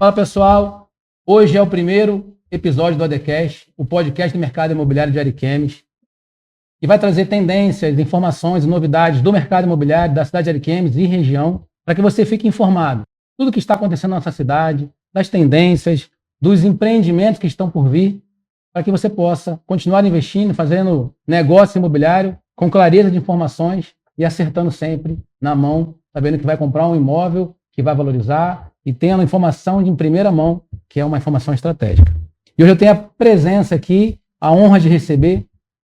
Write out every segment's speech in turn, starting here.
Fala pessoal, hoje é o primeiro episódio do ADCast, o podcast do mercado imobiliário de Ariquemes, e vai trazer tendências, informações e novidades do mercado imobiliário da cidade de Ariquemes e região, para que você fique informado. Tudo o que está acontecendo na nossa cidade, das tendências, dos empreendimentos que estão por vir, para que você possa continuar investindo, fazendo negócio imobiliário com clareza de informações e acertando sempre na mão, sabendo que vai comprar um imóvel que vai valorizar e tendo informação de primeira mão, que é uma informação estratégica. E hoje eu tenho a presença aqui, a honra de receber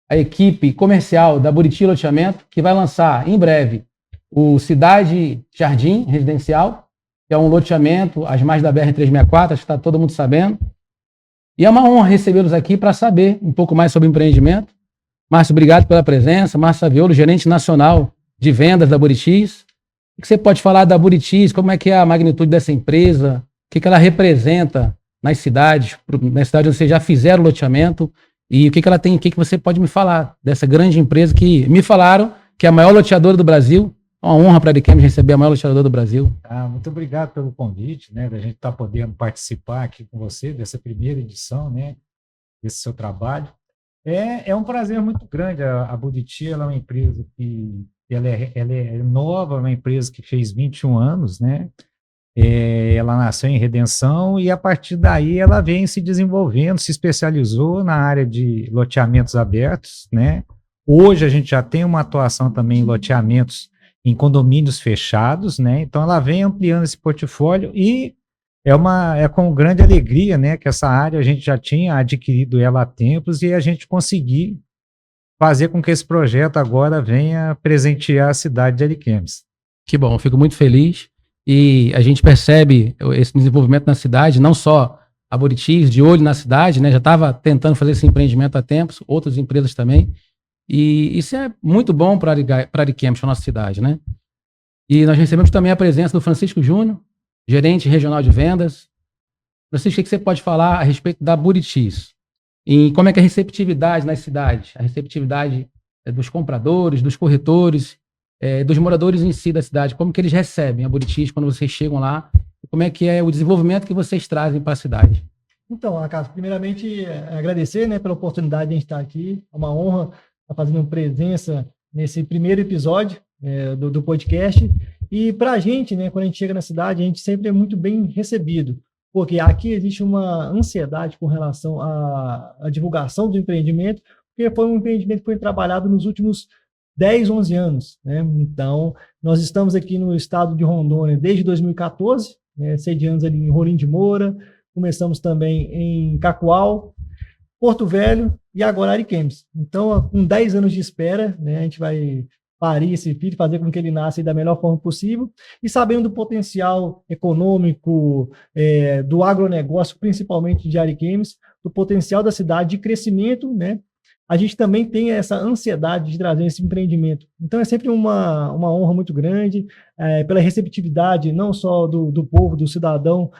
a equipe comercial da Buriti Loteamento, que vai lançar em breve o Cidade Jardim Residencial, que é um loteamento às margens da BR-364, acho que está todo mundo sabendo. E é uma honra recebê-los aqui para saber um pouco mais sobre o empreendimento. Márcio, obrigado pela presença. Márcio Saviolo, gerente nacional de vendas da Buritis. O que você pode falar da Buritis? Como é que é a magnitude dessa empresa? O que ela representa nas cidades onde vocês já fizeram loteamento? E o que ela tem? O que você pode me falar dessa grande empresa que me falaram que é a maior loteadora do Brasil? É uma honra para a Ariquemes receber a maior loteadora do Brasil. Muito obrigado pelo convite, né, da gente estar podendo participar aqui com você dessa primeira edição, né, desse seu trabalho. É um prazer muito grande. A Buriti, ela é uma empresa que ela é nova, uma empresa que fez 21 anos, né? Ela nasceu em Redenção e a partir daí ela vem se desenvolvendo, se especializou na área de loteamentos abertos, né? Hoje a gente já tem uma atuação também em loteamentos em condomínios fechados, né? Então ela vem ampliando esse portfólio e é com grande alegria, né, que essa área a gente já tinha adquirido ela há tempos e a gente conseguir fazer com que esse projeto agora venha presentear a cidade de Ariquemes. Que bom, fico muito feliz e a gente percebe esse desenvolvimento na cidade, não só a Buritis, de olho na cidade, né, já estava tentando fazer esse empreendimento há tempos, outras empresas também, e isso é muito bom para Ariquemes, para a nossa cidade, né? E nós recebemos também a presença do Francisco Júnior, gerente regional de vendas. Francisco, o que você pode falar a respeito da Buritis? E como é que é a receptividade nas cidades? A receptividade dos compradores, dos corretores, dos moradores em si da cidade. Como que eles recebem a Buritis quando vocês chegam lá? Como é que é o desenvolvimento que vocês trazem para a cidade? Então, Acaso, primeiramente, agradecer, né, pela oportunidade de a gente estar aqui. É uma honra estar fazendo presença nesse primeiro episódio do podcast. E para a gente, né, quando a gente chega na cidade, a gente sempre é muito bem recebido, porque aqui existe uma ansiedade com relação à divulgação do empreendimento, porque foi um empreendimento que foi trabalhado nos últimos 10, 11 anos, né? Então, nós estamos aqui no estado de Rondônia desde 2014, né, sediamos ali em Rolim de Moura, começamos também em Cacoal, Porto Velho e agora Ariquemes. Então, com 10 anos de espera, né, a gente vai parir esse filho, fazer com que ele nasça da melhor forma possível, e sabendo do potencial econômico do agronegócio, principalmente de Ariquemes, do potencial da cidade de crescimento, né? A gente também tem essa ansiedade de trazer esse empreendimento. Então é sempre uma honra muito grande, pela receptividade não só do povo, do cidadão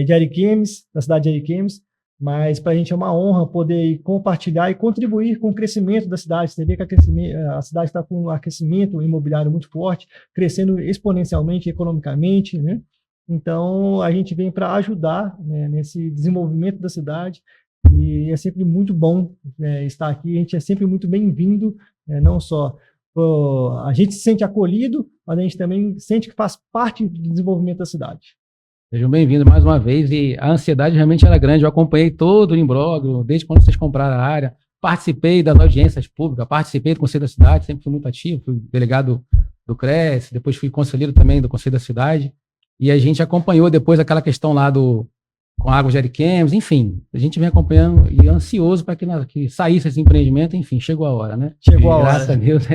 de Ariquemes, da cidade de Ariquemes, mas para a gente é uma honra poder compartilhar e contribuir com o crescimento da cidade. Você vê que a cidade está com um aquecimento imobiliário muito forte, crescendo exponencialmente, economicamente, né? Então, a gente vem para ajudar, né, nesse desenvolvimento da cidade e é sempre muito bom estar aqui. A gente é sempre muito bem-vindo, não só a gente se sente acolhido, mas a gente também sente que faz parte do desenvolvimento da cidade. Sejam bem-vindos mais uma vez, e a ansiedade realmente era grande. Eu acompanhei todo o imbróglio, desde quando vocês compraram a área, participei das audiências públicas, participei do Conselho da Cidade, sempre fui muito ativo, fui delegado do CRES, depois fui conselheiro também do Conselho da Cidade, e a gente acompanhou depois aquela questão lá com a Água de Ariquemes, enfim, a gente vem acompanhando e ansioso para que saísse esse empreendimento, enfim, chegou a hora, né? Chegou a hora. Graças a Deus,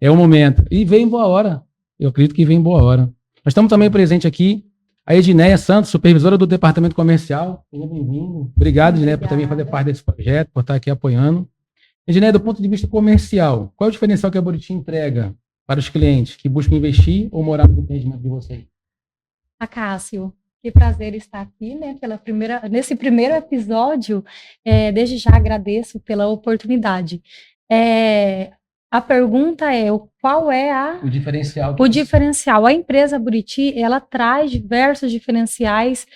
é o momento. E veio em boa hora, eu acredito que veio em boa hora. Nós estamos também presentes aqui a Edneia Santos, supervisora do Departamento Comercial. Seja bem-vindo. Obrigado, Edneia, por também fazer parte desse projeto, por estar aqui apoiando. Edneia, do ponto de vista comercial, qual é o diferencial que a Buriti entrega para os clientes que buscam investir ou morar no empreendimento de vocês? Acácio, que prazer estar aqui, né, nesse primeiro episódio. Desde já agradeço pela oportunidade. A pergunta é qual é O diferencial. o diferencial. A empresa Buriti, ela traz diversos diferenciais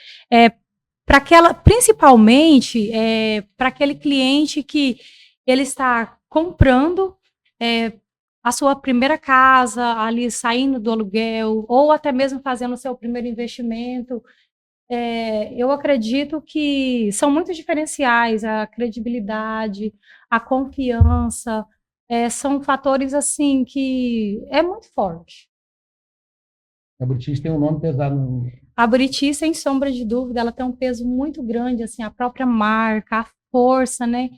para aquela, principalmente para aquele cliente que ele está comprando a sua primeira casa, ali saindo do aluguel, ou até mesmo fazendo o seu primeiro investimento. Eu acredito que são muitos diferenciais, a credibilidade, a confiança, são fatores assim que é muito forte. A Buriti tem um nome pesado. A Buriti, sem sombra de dúvida, ela tem um peso muito grande, assim, a própria marca, a força, né?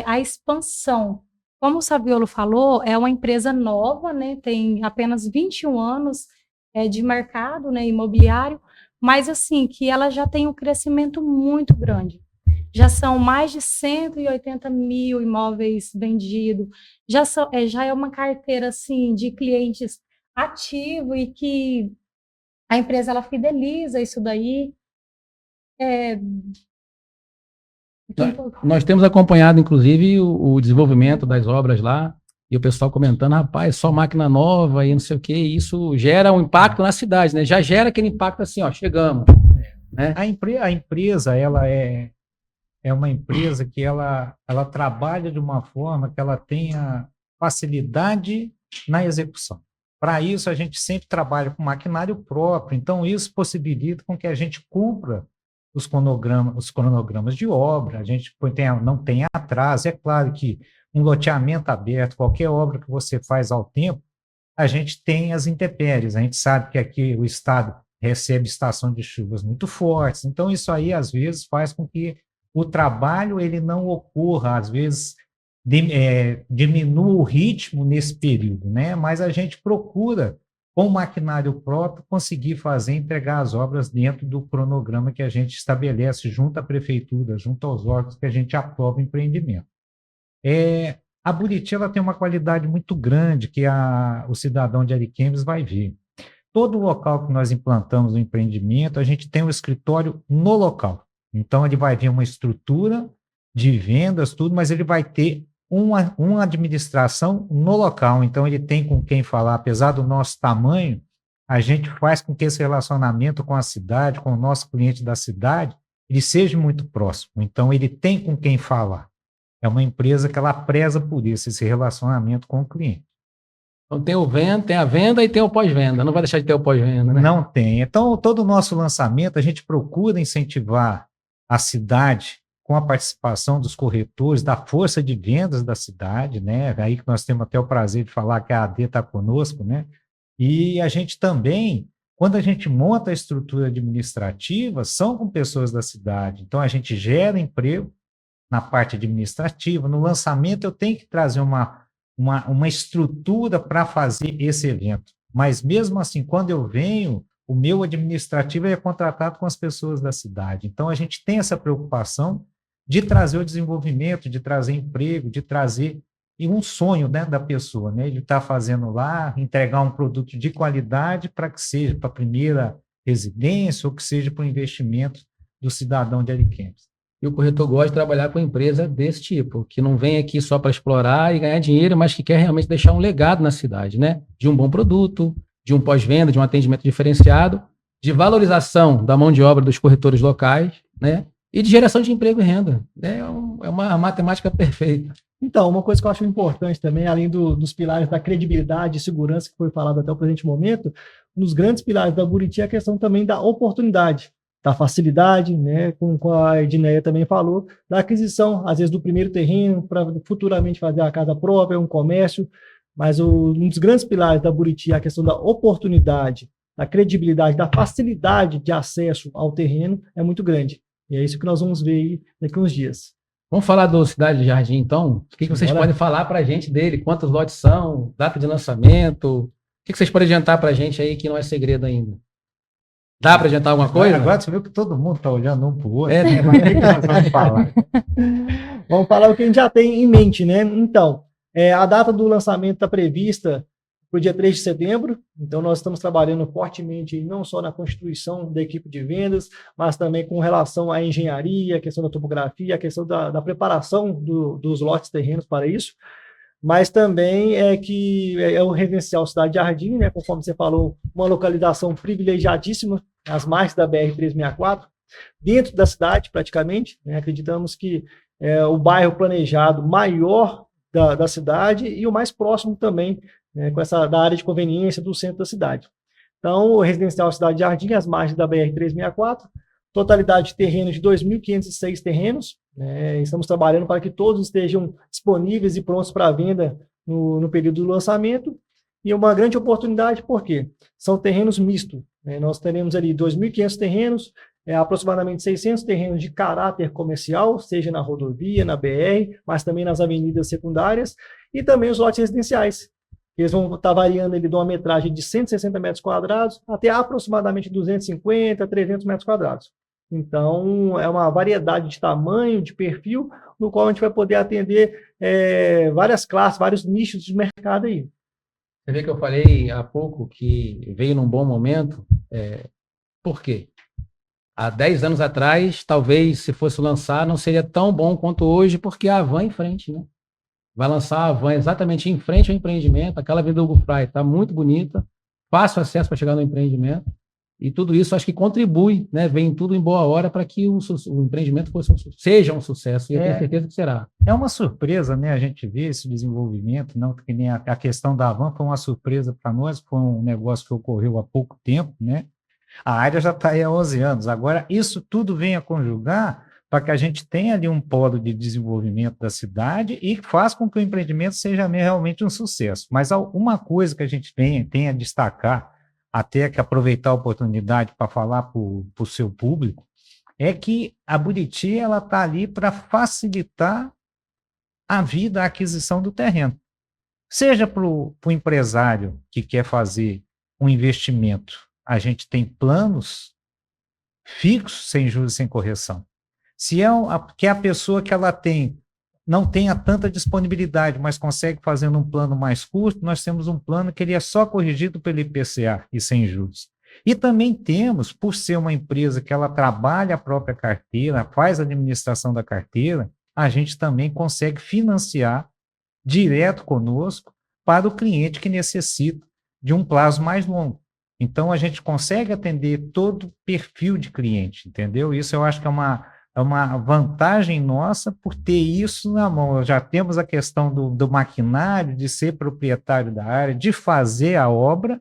A expansão. Como o Saviolo falou, é uma empresa nova, né? Tem apenas 21 anos de mercado, né, imobiliário, mas assim, que ela já tem um crescimento muito grande. Já são mais de 180 mil imóveis vendidos, já é uma carteira assim, de clientes ativo e que a empresa ela fideliza isso daí. Nós temos acompanhado, inclusive, o desenvolvimento das obras lá, e o pessoal comentando, rapaz, só máquina nova e não sei o que, isso gera um impacto na cidade, né? Já gera aquele impacto assim, ó, chegamos. Né? A empresa, ela é uma empresa que ela trabalha de uma forma que ela tenha facilidade na execução. Para isso, a gente sempre trabalha com maquinário próprio, então isso possibilita com que a gente cumpra os cronogramas de obra, a gente não tem atraso. É claro que um loteamento aberto, qualquer obra que você faz ao tempo, a gente tem as intempéries, a gente sabe que aqui o estado recebe estação de chuvas muito fortes, então isso aí às vezes faz com que o trabalho ele não ocorra, às vezes diminua o ritmo nesse período, né? Mas a gente procura, com o maquinário próprio, conseguir entregar as obras dentro do cronograma que a gente estabelece junto à prefeitura, junto aos órgãos que a gente aprova o empreendimento. A Buriti ela tem uma qualidade muito grande que o cidadão de Ariquemes vai ver. Todo local que nós implantamos no empreendimento, a gente tem um escritório no local. Então, ele vai ver uma estrutura de vendas, tudo, mas ele vai ter uma administração no local. Então, ele tem com quem falar. Apesar do nosso tamanho, a gente faz com que esse relacionamento com a cidade, com o nosso cliente da cidade, ele seja muito próximo. Então, ele tem com quem falar. É uma empresa que ela preza por isso, esse relacionamento com o cliente. Então tem a venda e tem o pós-venda. Não vai deixar de ter o pós-venda, né? Não tem. Então, todo o nosso lançamento, a gente procura incentivar a cidade com a participação dos corretores, da força de vendas da cidade, né? Aí que nós temos até o prazer de falar que a AD está conosco, né? E a gente também, quando a gente monta a estrutura administrativa, são com pessoas da cidade. Então, a gente gera emprego na parte administrativa. No lançamento, eu tenho que trazer uma estrutura para fazer esse evento. Mas, mesmo assim, quando eu venho, o meu administrativo é contratado com as pessoas da cidade. Então, a gente tem essa preocupação de trazer o desenvolvimento, de trazer emprego, de trazer um sonho, né, da pessoa, né, de estar fazendo lá, entregar um produto de qualidade para que seja para a primeira residência ou que seja para o investimento do cidadão de Ariquemes. E o corretor gosta de trabalhar com empresa desse tipo, que não vem aqui só para explorar e ganhar dinheiro, mas que quer realmente deixar um legado na cidade, né? De um bom produto, de um pós-venda, de um atendimento diferenciado, de valorização da mão de obra dos corretores locais, né? E de geração de emprego e renda. É uma matemática perfeita. Então, uma coisa que eu acho importante também, além dos pilares da credibilidade e segurança que foi falado até o presente momento, um dos grandes pilares da Buriti é a questão também da oportunidade, da facilidade, né, como a Edneia também falou, da aquisição, às vezes, do primeiro terreno, para futuramente fazer a casa própria, um comércio, mas um dos grandes pilares da Buriti é a questão da oportunidade, da credibilidade, da facilidade de acesso ao terreno é muito grande. E é isso que nós vamos ver aí daqui a uns dias. Vamos falar do Cidade do Jardim, então? O que vocês podem falar para a gente dele? Quantos lotes são? Data de lançamento? O que vocês podem adiantar para a gente aí que não é segredo ainda? Dá para adiantar alguma coisa? Agora você viu que todo mundo está olhando um para o outro. Mas o que nós vamos falar? Vamos falar o que a gente já tem em mente, né? Então, a data do lançamento está prevista para o dia 3 de setembro. Então, nós estamos trabalhando fortemente não só na constituição da equipe de vendas, mas também com relação à engenharia, a questão da topografia, a questão da preparação dos lotes terrenos para isso. mas também é o residencial Cidade Jardim, né, conforme você falou, uma localização privilegiadíssima, às margens da BR-364, dentro da cidade praticamente, né, acreditamos que é o bairro planejado maior da cidade e o mais próximo também, né, da área de conveniência do centro da cidade. Então, o residencial Cidade Jardim, às margens da BR-364, totalidade de terrenos de 2.506 terrenos. Estamos trabalhando para que todos estejam disponíveis e prontos para venda no período do lançamento. E uma grande oportunidade, porque são terrenos mistos. Nós teremos ali 2.500 terrenos, aproximadamente 600 terrenos de caráter comercial, seja na rodovia, na BR, mas também nas avenidas secundárias, e também os lotes residenciais. Eles vão estar variando ali de uma metragem de 160 metros quadrados até aproximadamente 250, 300 metros quadrados. Então, é uma variedade de tamanho, de perfil, no qual a gente vai poder atender várias classes, vários nichos de mercado aí. Você vê que eu falei há pouco que veio num bom momento. Por quê? Há 10 anos atrás, talvez, se fosse lançar, não seria tão bom quanto hoje, porque a Havan em frente, né? Vai lançar a Havan exatamente em frente ao empreendimento. Aquela Avenida Hugo Frei está muito bonita, fácil acesso para chegar no empreendimento. E tudo isso acho que contribui, né? Vem tudo em boa hora para que o empreendimento seja um sucesso, e eu tenho certeza que será. É uma surpresa, né? A gente vê esse desenvolvimento, não que nem a questão da Havan foi uma surpresa para nós, foi um negócio que ocorreu há pouco tempo, né? A área já está aí há 11 anos. Agora, isso tudo vem a conjugar para que a gente tenha ali um polo de desenvolvimento da cidade e faz com que o empreendimento seja realmente um sucesso. Mas uma coisa que a gente tem a destacar, até que aproveitar a oportunidade para falar para o seu público, é que a Buriti está ali para facilitar a vida, a aquisição do terreno. Seja para o empresário que quer fazer um investimento, a gente tem planos fixos, sem juros e sem correção. Se que a pessoa que ela não tenha tanta disponibilidade, mas consegue fazer um plano mais curto, nós temos um plano que ele é só corrigido pelo IPCA e sem juros. E também temos, por ser uma empresa que ela trabalha a própria carteira, faz a administração da carteira, a gente também consegue financiar direto conosco para o cliente que necessita de um prazo mais longo. Então, a gente consegue atender todo o perfil de cliente, entendeu? Isso eu acho que é uma vantagem nossa por ter isso na mão. Já temos a questão do maquinário, de ser proprietário da área, de fazer a obra,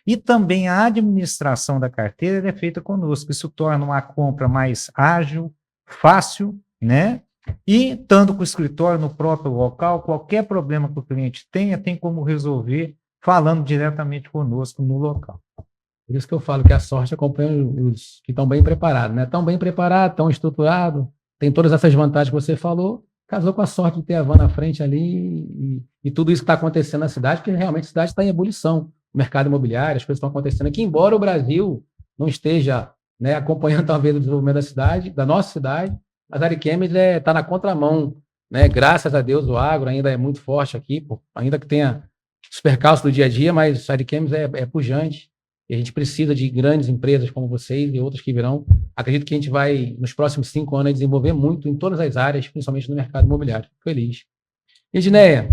e também a administração da carteira é feita conosco. Isso torna uma compra mais ágil, fácil, né? E, estando com o escritório no próprio local, qualquer problema que o cliente tenha, tem como resolver falando diretamente conosco no local. Por isso que eu falo que a sorte acompanha os que estão bem preparados, né? Tão bem preparado, tão estruturado, tem todas essas vantagens que você falou, casou com a sorte de ter a Havan na frente ali e tudo isso que está acontecendo na cidade, porque realmente a cidade está em ebulição. O mercado imobiliário, as coisas estão acontecendo aqui, embora o Brasil não esteja, né, acompanhando talvez o desenvolvimento da cidade, da nossa cidade, mas a Ariquemes está na contramão, né? Graças a Deus o agro ainda é muito forte aqui, ainda que tenha os percalços do dia a dia, mas a Ariquemes é pujante. E a gente precisa de grandes empresas como vocês e outras que virão. Acredito que a gente vai, nos próximos 5 anos, desenvolver muito em todas as áreas, principalmente no mercado imobiliário. Fico feliz. Edneia,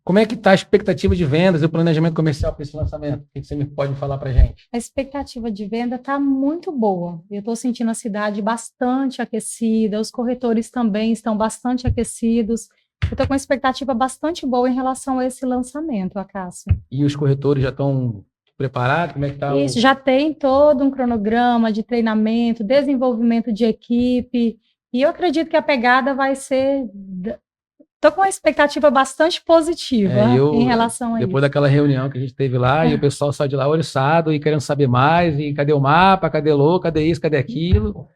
como é que está a expectativa de vendas e o planejamento comercial para esse lançamento? O que você pode falar para a gente? A expectativa de venda está muito boa. Eu estou sentindo a cidade bastante aquecida, os corretores também estão bastante aquecidos. Eu estou com uma expectativa bastante boa em relação a esse lançamento, Acácio. E os corretores já estão preparado? Como é que está? Isso, já tem todo um cronograma de treinamento, desenvolvimento de equipe, e eu acredito que a pegada vai ser... Estou com uma expectativa bastante positiva em relação a isso. Depois daquela reunião que a gente teve lá, e o pessoal saiu de lá oriçado e querendo saber mais, e cadê o mapa, cadê louco, cadê isso, cadê aquilo?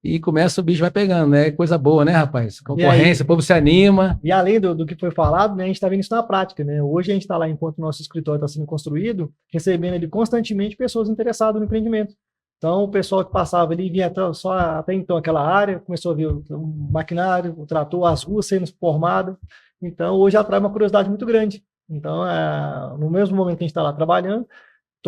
E começa, o bicho vai pegando, né? Coisa boa, né, rapaz? Concorrência, o povo se anima. E além do que foi falado, né, a gente está vendo isso na prática, né? Hoje a gente está lá, enquanto o nosso escritório está sendo construído, recebendo ali constantemente pessoas interessadas no empreendimento. Então, o pessoal que passava ali, vinha só até então aquela área, começou a ver o maquinário, o trator, as ruas sendo formadas. Então, hoje atrai uma curiosidade muito grande. Então, no mesmo momento que a gente está lá trabalhando,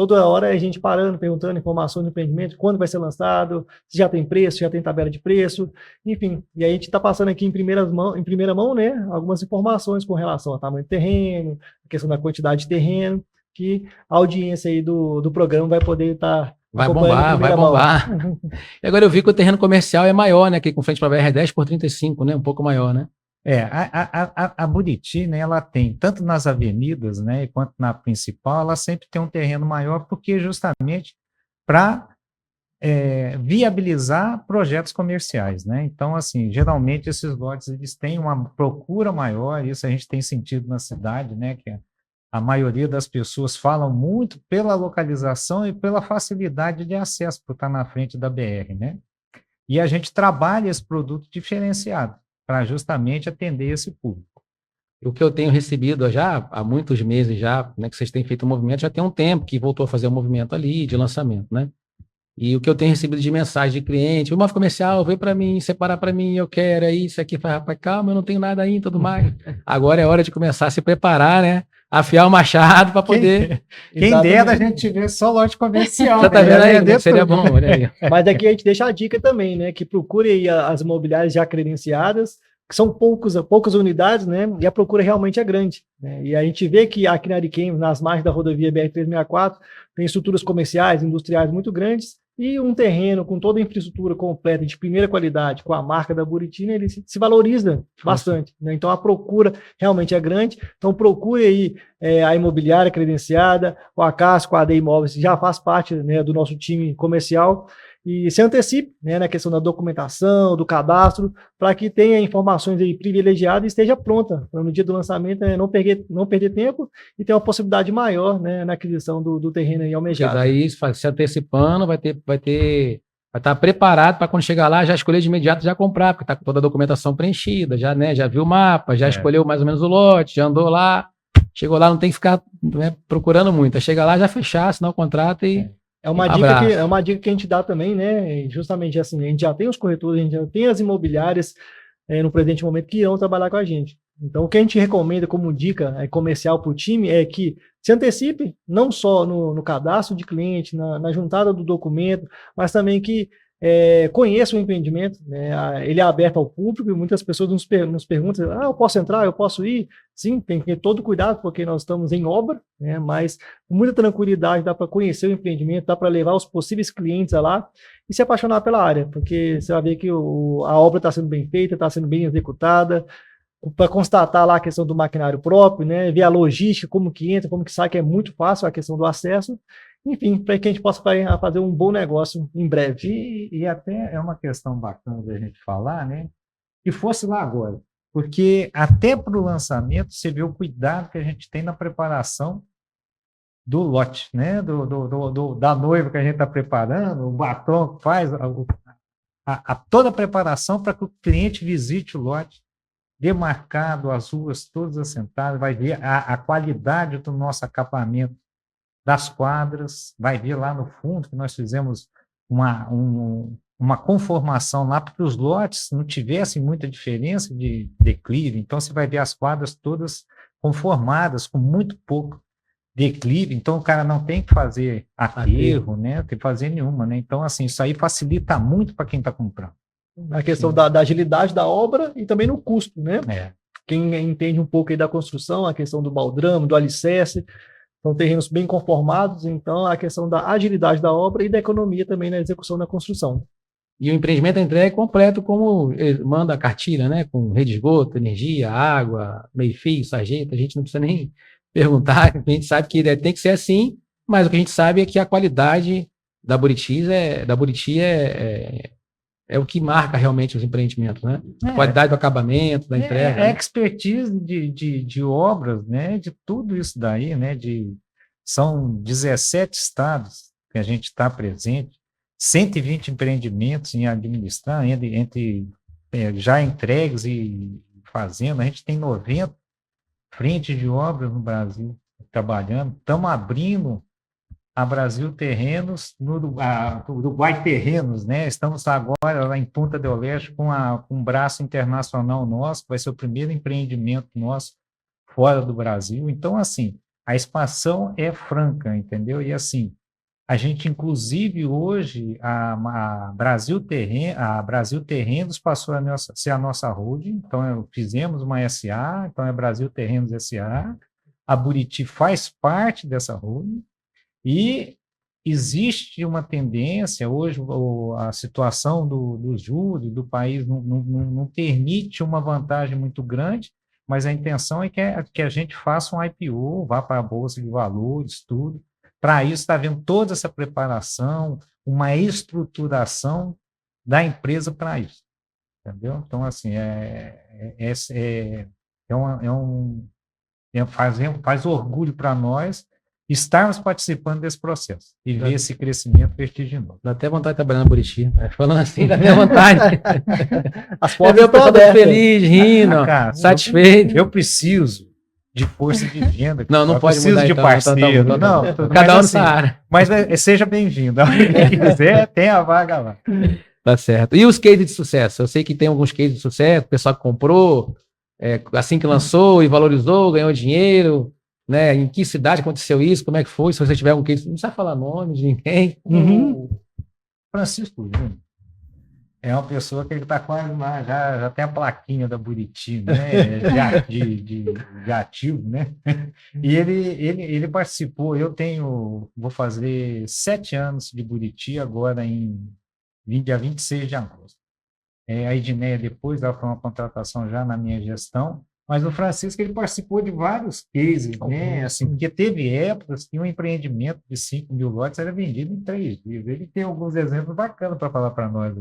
toda hora é a gente parando, perguntando informações do empreendimento, quando vai ser lançado, se já tem preço, já tem tabela de preço, enfim. E aí a gente está passando aqui em primeira mão, né, algumas informações com relação ao tamanho do terreno, a questão da quantidade de terreno, que a audiência aí do programa vai poder estar Vai bombar. E agora eu vi que o terreno comercial é maior, né? Aqui com frente para a BR-10 por 35, né? Um pouco maior, né? A Buriti, né, ela tem, tanto nas avenidas, né, quanto na principal, ela sempre tem um terreno maior, porque justamente para viabilizar projetos comerciais, né? Então, assim, geralmente esses lotes, eles têm uma procura maior, isso a gente tem sentido na cidade, né, que a maioria das pessoas falam muito pela localização e pela facilidade de acesso por estar na frente da BR, né? E a gente trabalha esse produto diferenciado para justamente atender esse público. O que eu tenho recebido já há muitos meses já, né, que vocês têm feito um movimento, já tem um tempo que voltou a fazer um movimento ali de lançamento, né? E o que eu tenho recebido de mensagem de cliente, o imóvel comercial, veio para mim, separar para mim, eu quero, é isso aqui, faz, rapaz, calma, eu não tenho nada aí e tudo mais. Agora é hora de começar a se preparar, né? Afiar o machado para poder... Quem dera a gente ver só lote comercial. Você tá vendo aí? Seria bom, olha aí. Mas aqui a gente deixa a dica também, né? Que procure aí as imobiliárias já credenciadas, que são poucas unidades, né? E a procura realmente é grande, né? E a gente vê que aqui na Ariquemes, nas margens da rodovia BR-364, tem estruturas comerciais, industriais muito grandes, e um terreno com toda a infraestrutura completa, de primeira qualidade, com a marca da Buriti, ele se valoriza bastante, né? Então a procura realmente é grande. Então procure aí a imobiliária credenciada, o Acácio, com a AD Imóveis, já faz parte, né, do nosso time comercial, e se antecipe, né, na questão da documentação, do cadastro, para que tenha informações aí privilegiadas e esteja pronta, para no dia do lançamento não perder tempo e ter uma possibilidade maior, né, na aquisição do terreno aí almejado. Porque daí, se antecipando, vai estar preparado para quando chegar lá, já escolher de imediato, já comprar, porque está com toda a documentação preenchida, já, né, já viu o mapa, já escolheu mais ou menos o lote, já andou lá, chegou lá, não tem que ficar, né, procurando muito, chega lá, já fechar, assinar o contrato e... É uma dica que a gente dá também, né? Justamente assim, a gente já tem os corretores, a gente já tem as imobiliárias no presente momento que irão trabalhar com a gente. Então, o que a gente recomenda como dica comercial para o time é que se antecipe, não só no cadastro de cliente, na juntada do documento, mas também que conheça o empreendimento, né? Ele é aberto ao público e muitas pessoas nos perguntam, eu posso entrar, eu posso ir? Sim, tem que ter todo cuidado, porque nós estamos em obra, né? Mas com muita tranquilidade dá para conhecer o empreendimento, dá para levar os possíveis clientes lá e se apaixonar pela área, porque você vai ver que a obra está sendo bem feita, está sendo bem executada, para constatar lá a questão do maquinário próprio, né? Ver a logística, como que entra, como que sai, que é muito fácil a questão do acesso. Enfim, para que a gente possa fazer um bom negócio em breve. E até é uma questão bacana da gente falar, né? Que fosse lá agora. Porque até para o lançamento, você vê o cuidado que a gente tem na preparação do lote, né? Da noiva que a gente está preparando, o batom que faz, toda a preparação para que o cliente visite o lote, demarcado, as ruas todas assentadas, vai ver a qualidade do nosso acabamento das quadras, vai ver lá no fundo que nós fizemos uma conformação lá para que os lotes não tivessem muita diferença de declive. Então, você vai ver as quadras todas conformadas, com muito pouco declive. Então, o cara não tem que fazer aterro, né? Não tem que fazer nenhuma, né? Então, assim, isso aí facilita muito para quem está comprando. A questão da agilidade da obra e também no custo, né? Quem entende um pouco aí da construção, a questão do baldrame, do alicerce, são terrenos bem conformados, então a questão da agilidade da obra e da economia também na execução da construção. E o empreendimento entregue completo, como manda a cartilha, né? Com rede de esgoto, energia, água, meio-fio, sarjeta, a gente não precisa nem perguntar, a gente sabe que tem que ser assim, mas o que a gente sabe é que a qualidade da Buriti é o que marca realmente os empreendimentos, né? A qualidade do acabamento, da entrega. A expertise de obras, né? De tudo isso daí, né? São 17 estados que a gente está presente, 120 empreendimentos em administrar, entre já entregues e fazendo. A gente tem 90 frentes de obras no Brasil trabalhando. Estamos abrindo a Brasil Terrenos, no Uruguai Terrenos, né? Estamos agora lá em Punta del Este com um braço internacional nosso, vai ser o primeiro empreendimento nosso fora do Brasil. Então, assim, a expansão é franca, entendeu? E assim, a gente, inclusive, hoje, a Brasil Terrenos passou a ser a nossa holding, então fizemos uma SA, então é Brasil Terrenos SA, a Buriti faz parte dessa holding, e existe uma tendência, hoje a situação dos juros do país não permite uma vantagem muito grande, mas a intenção é que a gente faça um IPO, vá para a Bolsa de Valores, tudo. Para isso, está havendo toda essa preparação, uma estruturação da empresa para isso. Entendeu? Então, assim, faz orgulho para nós estarmos participando desse processo e ver esse crescimento vertiginoso. Dá até vontade de trabalhar na Buriti. Falando assim, dá até vontade. As portas estão abertas. Feliz, rindo, cara, satisfeito. Eu preciso de força de venda. Não pode mudar, de então, parceiro. Não, cada um nessa área. Mas seja bem-vindo. Quem quiser, tem a vaga lá. Tá certo. E os cases de sucesso? Eu sei que tem alguns cases de sucesso, o pessoal que comprou, assim que lançou e valorizou, ganhou dinheiro, né? Em que cidade aconteceu isso? Como é que foi? Se você tiver um case, não precisa falar nome de ninguém. Francisco Júnior é uma pessoa que ele está quase lá, já tem a plaquinha da Buriti, né? de ativo, né? E ele participou, vou fazer 7 anos de Buriti agora dia 26 de agosto. A Edneia depois, ela foi uma contratação já na minha gestão, mas o Francisco, ele participou de vários cases, né? Assim, porque teve épocas que um empreendimento de 5 mil lotes era vendido em 3 dias. Ele tem alguns exemplos bacanas para falar para nós.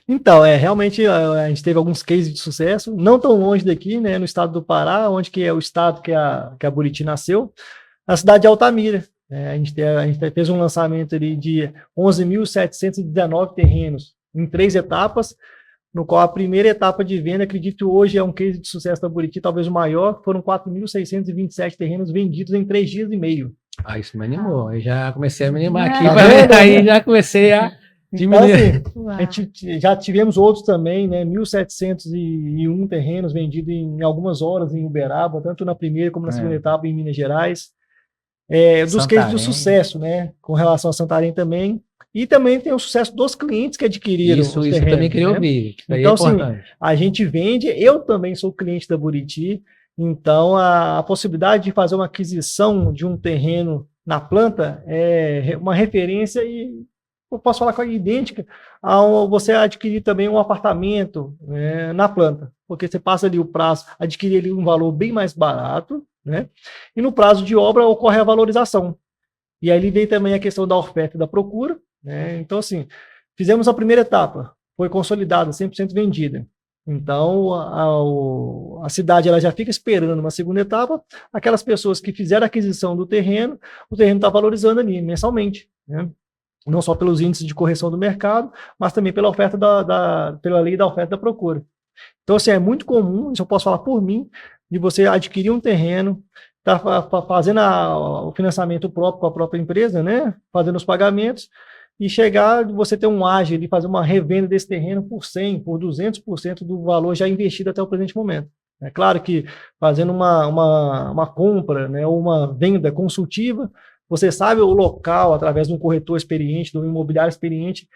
Então, realmente a gente teve alguns cases de sucesso, não tão longe daqui, né, no estado do Pará, onde que é o estado que a Buriti nasceu, na cidade de Altamira. A gente fez um lançamento ali de 11.719 terrenos em 3 etapas, no qual a primeira etapa de venda, acredito hoje, é um case de sucesso da Buriti, talvez o maior, foram 4.627 terrenos vendidos em 3 dias e meio. Isso me animou, aí já comecei a me animar aqui, aí já comecei a diminuir. Então, assim, a gente já tivemos outros também, né? 1.701 terrenos vendidos em algumas horas em Uberaba, tanto na primeira como na segunda etapa em Minas Gerais. Dos cases de sucesso, né? Com relação a Santarém também. E também tem o sucesso dos clientes que adquiriram os terrenos. Isso eu também queria ouvir. Então, assim, a gente vende, eu também sou cliente da Buriti, então a possibilidade de fazer uma aquisição de um terreno na planta é uma referência e eu posso falar que é idêntica a você adquirir também um apartamento, né, na planta, porque você passa ali o prazo, adquirir ali um valor bem mais barato, né, e no prazo de obra ocorre a valorização. E aí vem também a questão da oferta e da procura, né? Então, assim, fizemos a primeira etapa, foi consolidada, 100% vendida. Então, a cidade ela já fica esperando uma segunda etapa, aquelas pessoas que fizeram a aquisição do terreno, o terreno está valorizando ali mensalmente, né? Não só pelos índices de correção do mercado, mas também pela oferta pela lei da oferta e da procura. Então, assim, é muito comum, isso eu posso falar por mim, de você adquirir um terreno, tá fazendo o financiamento próprio com a própria empresa, né? Fazendo os pagamentos, e chegar, você ter um ágio e fazer uma revenda desse terreno por 100%, por 200% do valor já investido até o presente momento. É claro que fazendo uma compra, né, ou uma venda consultiva, você sabe o local, através de um corretor experiente, de um imobiliário experiente,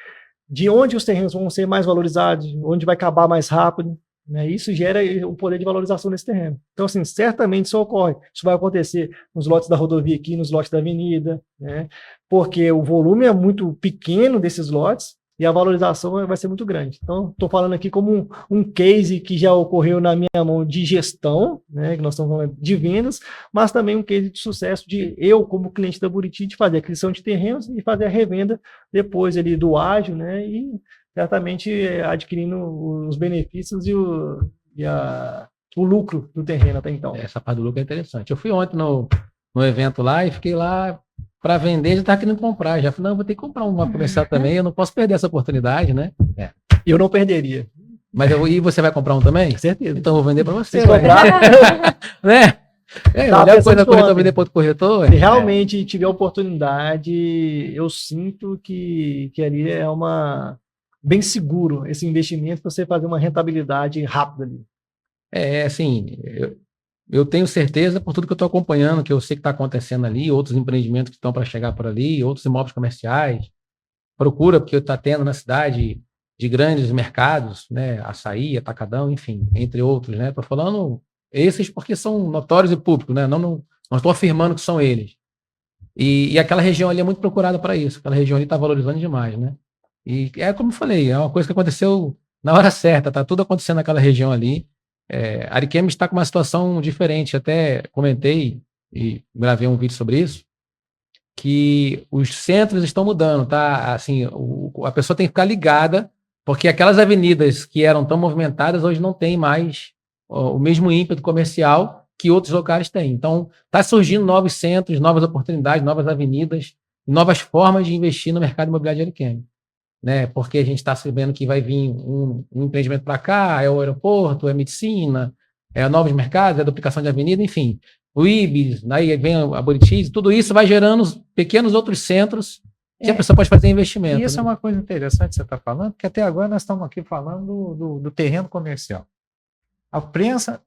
de onde os terrenos vão ser mais valorizados, onde vai acabar mais rápido, né? Isso gera o poder de valorização desse terreno. Então, assim, certamente isso ocorre. Isso vai acontecer nos lotes da rodovia aqui, nos lotes da avenida, né? Porque o volume é muito pequeno desses lotes e a valorização vai ser muito grande. Então, estou falando aqui como um case que já ocorreu na minha mão de gestão, né, que nós estamos falando de vendas, mas também um case de sucesso de eu, como cliente da Buriti, de fazer a aquisição de terrenos e fazer a revenda depois ali do ágio, né, e certamente adquirindo os benefícios e o lucro do terreno até então. Essa parte do lucro é interessante. Eu fui ontem no evento lá e fiquei lá para vender, já estava querendo comprar. Já falei, não, vou ter que comprar uma comercial também, eu não posso perder essa oportunidade, né? Eu não perderia. Mas e você vai comprar um também? Com certeza. Então eu vou vender para você. Se comprar, né? A melhor coisa quando eu vender para outro corretor. Se realmente tiver oportunidade, eu sinto que ali é bem seguro esse investimento para você fazer uma rentabilidade rápida ali. Assim, eu tenho certeza, por tudo que eu estou acompanhando, que eu sei que está acontecendo ali, outros empreendimentos que estão para chegar por ali, outros imóveis comerciais, procura, porque está tendo na cidade de grandes mercados, né, Açaí, Atacadão, enfim, entre outros, né? Estou falando esses porque são notórios e públicos, né? Não estou afirmando que são eles. E aquela região ali é muito procurada para isso, aquela região ali está valorizando demais, né? E é como eu falei, é uma coisa que aconteceu na hora certa, tá tudo acontecendo naquela região ali. Ariquemes está com uma situação diferente, até comentei e gravei um vídeo sobre isso, que os centros estão mudando, tá? Assim, a pessoa tem que ficar ligada, porque aquelas avenidas que eram tão movimentadas hoje não tem mais o mesmo ímpeto comercial que outros locais têm. Então, está surgindo novos centros, novas oportunidades, novas avenidas, novas formas de investir no mercado imobiliário de Ariquemes, né? Porque a gente está sabendo que vai vir um empreendimento para cá, é o aeroporto, é medicina, é novos mercados, é duplicação de avenida, enfim. O Ibis, aí vem a Buritis, tudo isso vai gerando pequenos outros centros que a pessoa pode fazer investimento. E isso, né? É uma coisa interessante que você está falando, porque até agora nós estamos aqui falando do terreno comercial.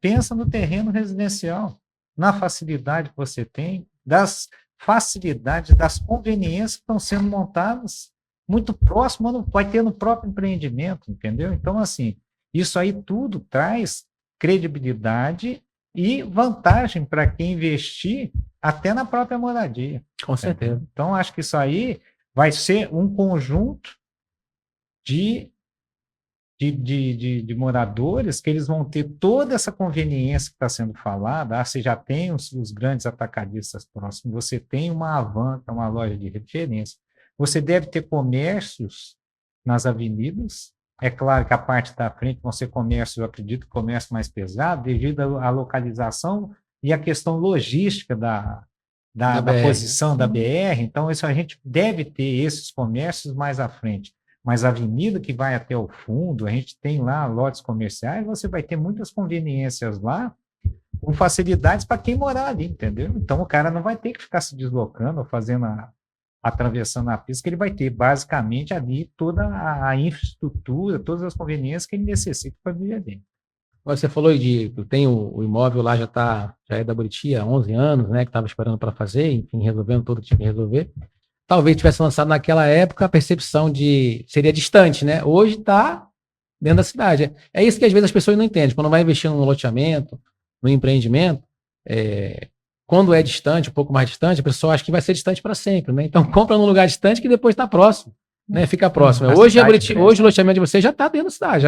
Pensa no terreno residencial, na facilidade que você tem, das facilidades, das conveniências que estão sendo montadas muito próximo, vai ter no próprio empreendimento, entendeu? Então, assim, isso aí tudo traz credibilidade e vantagem para quem investir até na própria moradia. Com certeza. Então, acho que isso aí vai ser um conjunto de moradores que eles vão ter toda essa conveniência que está sendo falada. Você já tem os grandes atacadistas próximos, você tem uma Havan, que é uma loja de referência, você deve ter comércios nas avenidas. É claro que a parte da frente vão ser comércios, eu acredito, comércio mais pesado, devido à localização e à questão logística da posição da BR. Então, isso a gente deve ter esses comércios mais à frente. Mas a avenida que vai até o fundo, a gente tem lá lotes comerciais, você vai ter muitas conveniências lá, com facilidades para quem morar ali, entendeu? Então, o cara não vai ter que ficar se deslocando ou fazendo atravessando a pista, que ele vai ter basicamente ali toda a infraestrutura, todas as conveniências que ele necessita para viver dentro. Você falou tem o imóvel lá, já é da Buriti há 11 anos, né, que estava esperando para fazer, enfim, resolvendo tudo que tinha que resolver. Talvez tivesse lançado naquela época a percepção seria distante, né? Hoje está dentro da cidade. É isso que às vezes as pessoas não entendem. Quando vai investir num loteamento, no empreendimento, quando é distante, um pouco mais distante, a pessoa acha que vai ser distante para sempre, né? Então compra num lugar distante que depois está próximo, né? Fica próximo. Hoje o loteamento de vocês já está dentro da cidade,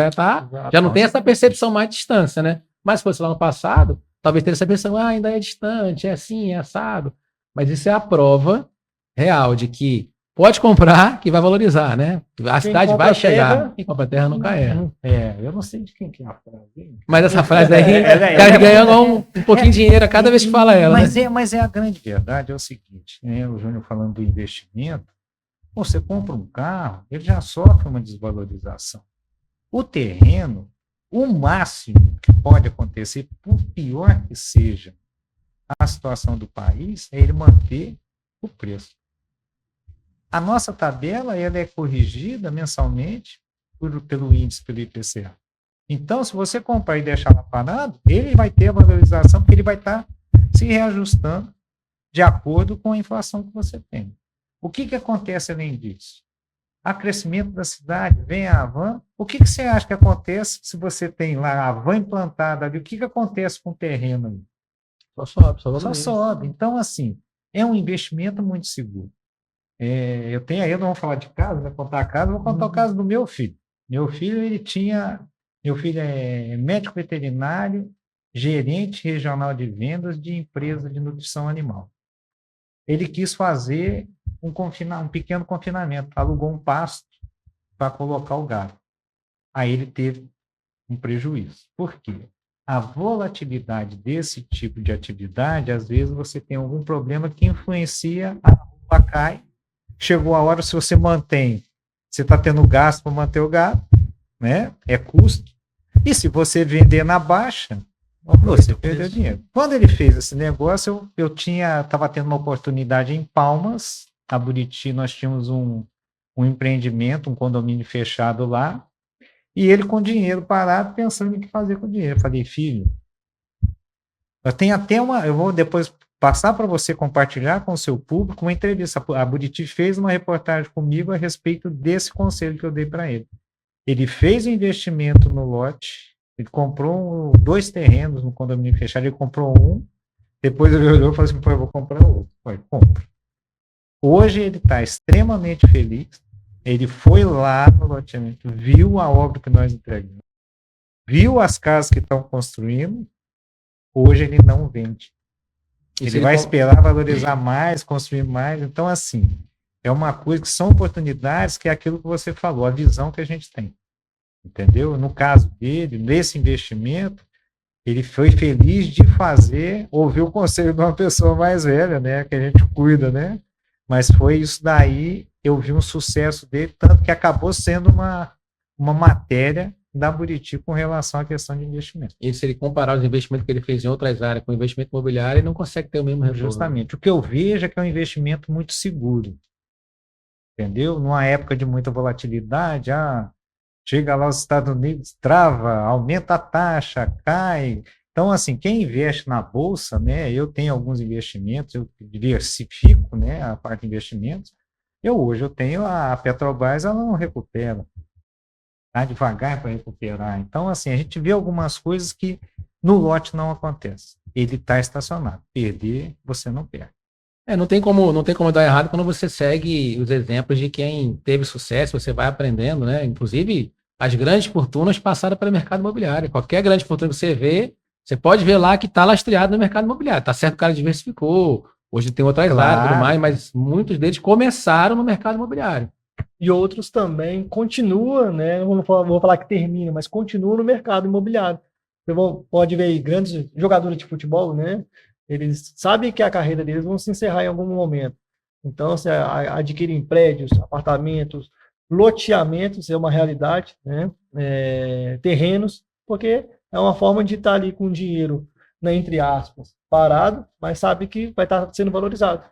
já não tem essa percepção mais de distância, né? Mas se fosse lá no passado, talvez teria essa percepção, ainda é distante, é assim, é assado. Mas isso é a prova real de que pode comprar que vai valorizar, né? A cidade vai chegar. Quem compra terra nunca erra. Eu não sei de quem que é a frase. Mas essa frase aí, cara ganhando um pouquinho de dinheiro a cada vez que fala ela. Mas é a grande verdade, é o seguinte, né? O Júnior falando do investimento, você compra um carro, ele já sofre uma desvalorização. O terreno, o máximo que pode acontecer, por pior que seja a situação do país, é ele manter o preço. A nossa tabela ela é corrigida mensalmente pelo índice, pelo IPCA. Então, se você comprar e deixar lá parado, ele vai ter a valorização, porque ele vai estar se reajustando de acordo com a inflação que você tem. O que acontece além disso? Há crescimento da cidade, vem a Havan. O que você acha que acontece se você tem lá a Havan implantada ali? O que acontece com o terreno ali? Só sobe. Então, assim, é um investimento muito seguro. Eu não vou falar de casa, vou contar a casa, vou contar o caso do meu filho. Meu filho é médico veterinário, gerente regional de vendas de empresa de nutrição animal. Ele quis fazer um pequeno confinamento, alugou um pasto para colocar o gado. Aí ele teve um prejuízo. Por quê? A volatilidade desse tipo de atividade, às vezes você tem algum problema que influencia, a roupa cai, chegou a hora, se você mantém, você está tendo gasto para manter o gado, né? É custo. E se você vender na baixa, você perdeu dinheiro. Quando ele fez esse negócio, eu estava tendo uma oportunidade em Palmas, a Buriti, nós tínhamos um empreendimento, um condomínio fechado lá, e ele com dinheiro parado, pensando em o que fazer com o dinheiro. Eu falei, filho, Eu vou depois passar para você compartilhar com o seu público uma entrevista. A Buriti fez uma reportagem comigo a respeito desse conselho que eu dei para ele. Ele fez um investimento no lote, ele comprou 2 terrenos no condomínio fechado, ele comprou um, depois ele olhou e falou assim, pô, eu vou comprar outro. Foi, compra. Hoje ele está extremamente feliz, ele foi lá no loteamento, viu a obra que nós entregamos, viu as casas que estão construindo, hoje ele não vende. Ele vai esperar valorizar mais, construir mais. Então, assim, é uma coisa que são oportunidades, que é aquilo que você falou, a visão que a gente tem. Entendeu? No caso dele, nesse investimento, ele foi feliz de ouvir o conselho de uma pessoa mais velha, né? Que a gente cuida, né? Mas foi isso daí, eu vi um sucesso dele, tanto que acabou sendo uma matéria da Buriti com relação à questão de investimento. E se ele comparar os investimentos que ele fez em outras áreas com o investimento imobiliário, ele não consegue ter o mesmo retorno. Justamente. O que eu vejo é que é um investimento muito seguro. Entendeu? Numa época de muita volatilidade, chega lá os Estados Unidos, trava, aumenta a taxa, cai. Então, assim, quem investe na Bolsa, né? Eu tenho alguns investimentos, eu diversifico, né, a parte de investimentos. Hoje eu tenho a Petrobras, ela não recupera. Tá devagar para recuperar. Então, assim, a gente vê algumas coisas que no lote não acontece. Ele está estacionado. Perder, você não perde. Não tem como dar errado quando você segue os exemplos de quem teve sucesso, você vai aprendendo, né? Inclusive, as grandes fortunas passaram pelo mercado imobiliário. Qualquer grande fortuna que você vê, você pode ver lá que está lastreado no mercado imobiliário. Tá certo que o cara diversificou, hoje tem outras áreas e tudo mais, mas muitos deles começaram no mercado imobiliário. E outros também continuam, né? Não vou falar que termina, mas continuam no mercado imobiliário. Você pode ver aí, grandes jogadores de futebol, né? Eles sabem que a carreira deles vão se encerrar em algum momento. Então, você adquirem prédios, apartamentos, loteamentos, é uma realidade, né? Terrenos, porque é uma forma de estar ali com dinheiro, né, entre aspas, parado, mas sabe que vai estar sendo valorizado.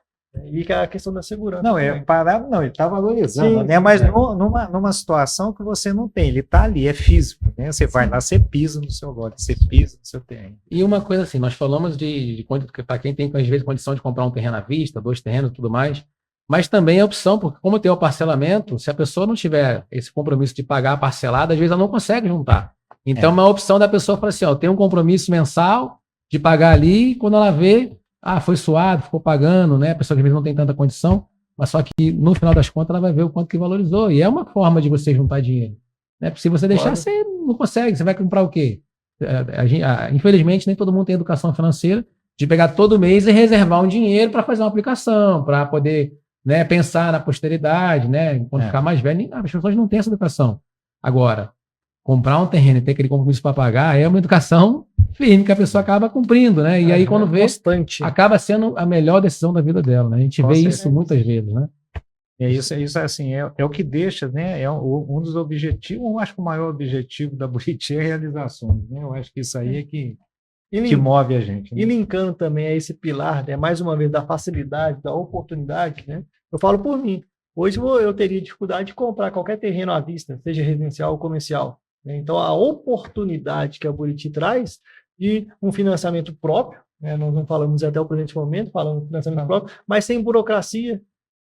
E que é a questão da segurança. Não, parado não, ele está valorizando, sim, né? Mas numa situação que você não tem, ele está ali, é físico, né? Você vai lá, você pisa no seu lote, você pisa no seu terreno. E uma coisa assim, nós falamos de para quem tem, às vezes, condição de comprar um terreno à vista, 2 terrenos e tudo mais, mas também é opção, porque como tem o parcelamento, se a pessoa não tiver esse compromisso de pagar parcelado, às vezes ela não consegue juntar. Então, é uma opção da pessoa falar assim, tem um compromisso mensal de pagar ali, e quando ela vê, foi suado, ficou pagando, né? A pessoa que às vezes não tem tanta condição, mas só que no final das contas ela vai ver o quanto que valorizou. E é uma forma de você juntar dinheiro, né? Porque se você deixar, você não consegue. Você vai comprar o quê? Infelizmente, nem todo mundo tem educação financeira de pegar todo mês e reservar um dinheiro para fazer uma aplicação, para poder, né, pensar na posteridade, né? Quando ficar mais velho, as pessoas não têm essa educação. Agora, comprar um terreno e ter aquele compromisso para pagar é uma educação firme que a pessoa acaba cumprindo, né? E aí quando vê, acaba sendo a melhor decisão da vida dela, né? A gente vê isso muitas vezes, né? Isso assim, é o que deixa, né? Um dos objetivos, eu acho que o maior objetivo da Buriti é a realização, né? Eu acho que isso aí é que move a gente. Né? E linkando também a esse pilar, né? Mais uma vez, da facilidade, da oportunidade, né? Eu falo por mim. Hoje eu teria dificuldade de comprar qualquer terreno à vista, seja residencial ou comercial. Então, a oportunidade que a Buriti traz de um financiamento próprio, né? Nós não falamos até o presente momento, falamos de financiamento próprio, mas sem burocracia,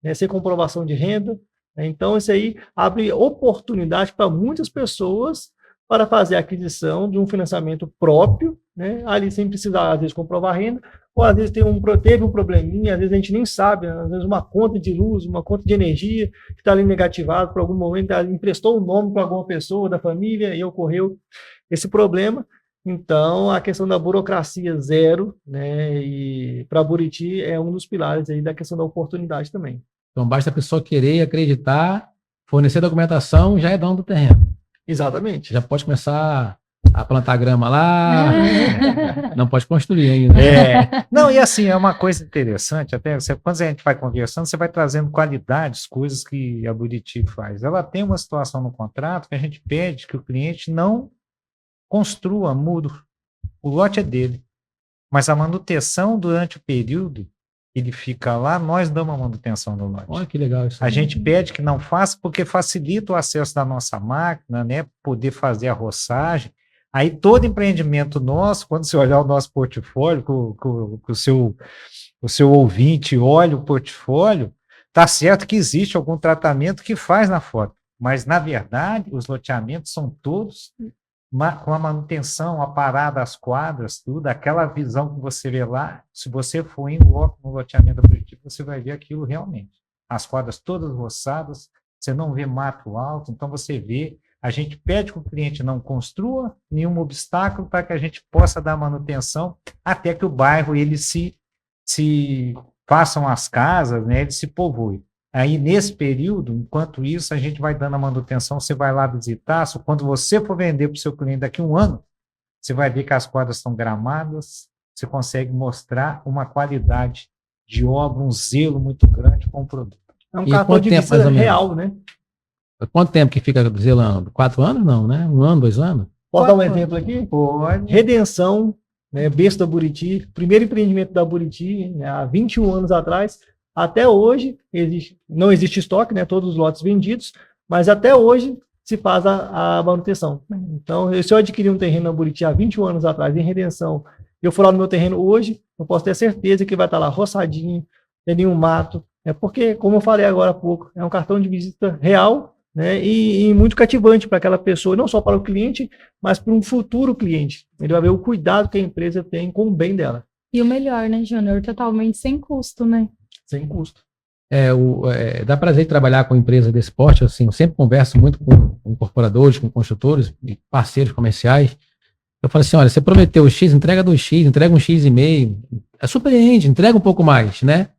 né? Sem comprovação de renda. Né? Então, isso aí abre oportunidade para muitas pessoas para fazer a aquisição de um financiamento próprio, né? Ali sem precisar, às vezes, comprovar renda, ou às vezes teve um probleminha, às vezes a gente nem sabe, né? Às vezes uma conta de luz, uma conta de energia que está ali negativada por algum momento, emprestou o nome para alguma pessoa da família e ocorreu esse problema. Então, a questão da burocracia zero, né? E para a Buriti é um dos pilares aí da questão da oportunidade também. Então, basta a pessoa querer acreditar, fornecer documentação, já é dono do terreno. Exatamente. Já pode começar a plantar grama lá, não pode construir ainda. Não, e assim, é uma coisa interessante, até quando a gente vai conversando, você vai trazendo qualidades, coisas que a Buriti faz. Ela tem uma situação no contrato que a gente pede que o cliente não construa muro. O lote é dele. Mas a manutenção durante o período, ele fica lá, nós damos a manutenção do lote. Olha que legal isso. A gente pede que não faça porque facilita o acesso da nossa máquina, né? Poder fazer a roçagem. Aí todo empreendimento nosso, quando você olhar o nosso portfólio, que o seu ouvinte olha o portfólio, tá certo que existe algum tratamento que faz na foto, mas na verdade os loteamentos são todos com a manutenção, a parada, as quadras, tudo, aquela visão que você vê lá, se você for em loco no loteamento da Buriti, você vai ver aquilo realmente. As quadras todas roçadas, você não vê mato alto, então você vê, a gente pede que o cliente não construa nenhum obstáculo para que a gente possa dar manutenção até que o bairro ele se façam as casas, né, ele se povoe. Aí, nesse período, enquanto isso, a gente vai dando a manutenção, você vai lá visitar, quando você for vender para o seu cliente daqui a um ano, você vai ver que as quadras estão gramadas, você consegue mostrar uma qualidade de obra, um zelo muito grande com o produto. É um cartão de visita real, né? Quanto tempo que fica zelando? 4 anos? Não, né? 1 ano, 2 anos? Posso dar um exemplo aqui? Pode. Redenção, né, berço da Buriti, primeiro empreendimento da Buriti, né, há 21 anos atrás. Até hoje, não existe estoque, né, todos os lotes vendidos, mas até hoje se faz a manutenção. Então, se eu adquirir um terreno na Buriti há 21 anos atrás, em Redenção, eu for lá no meu terreno hoje, eu posso ter certeza que vai estar lá roçadinho, não tem nenhum mato, porque, como eu falei agora há pouco, é um cartão de visita real, né, e muito cativante para aquela pessoa, não só para o cliente, mas para um futuro cliente. Ele vai ver o cuidado que a empresa tem com o bem dela. E o melhor, né, Júnior? Totalmente sem custo, né? Sem custo. Dá prazer trabalhar com empresas desse porte, assim, eu sempre converso muito com incorporadores, com construtores e parceiros comerciais. Eu falo assim, olha, você prometeu X, entrega 2X, entrega 1,5X, surpreende, entrega um pouco mais, né?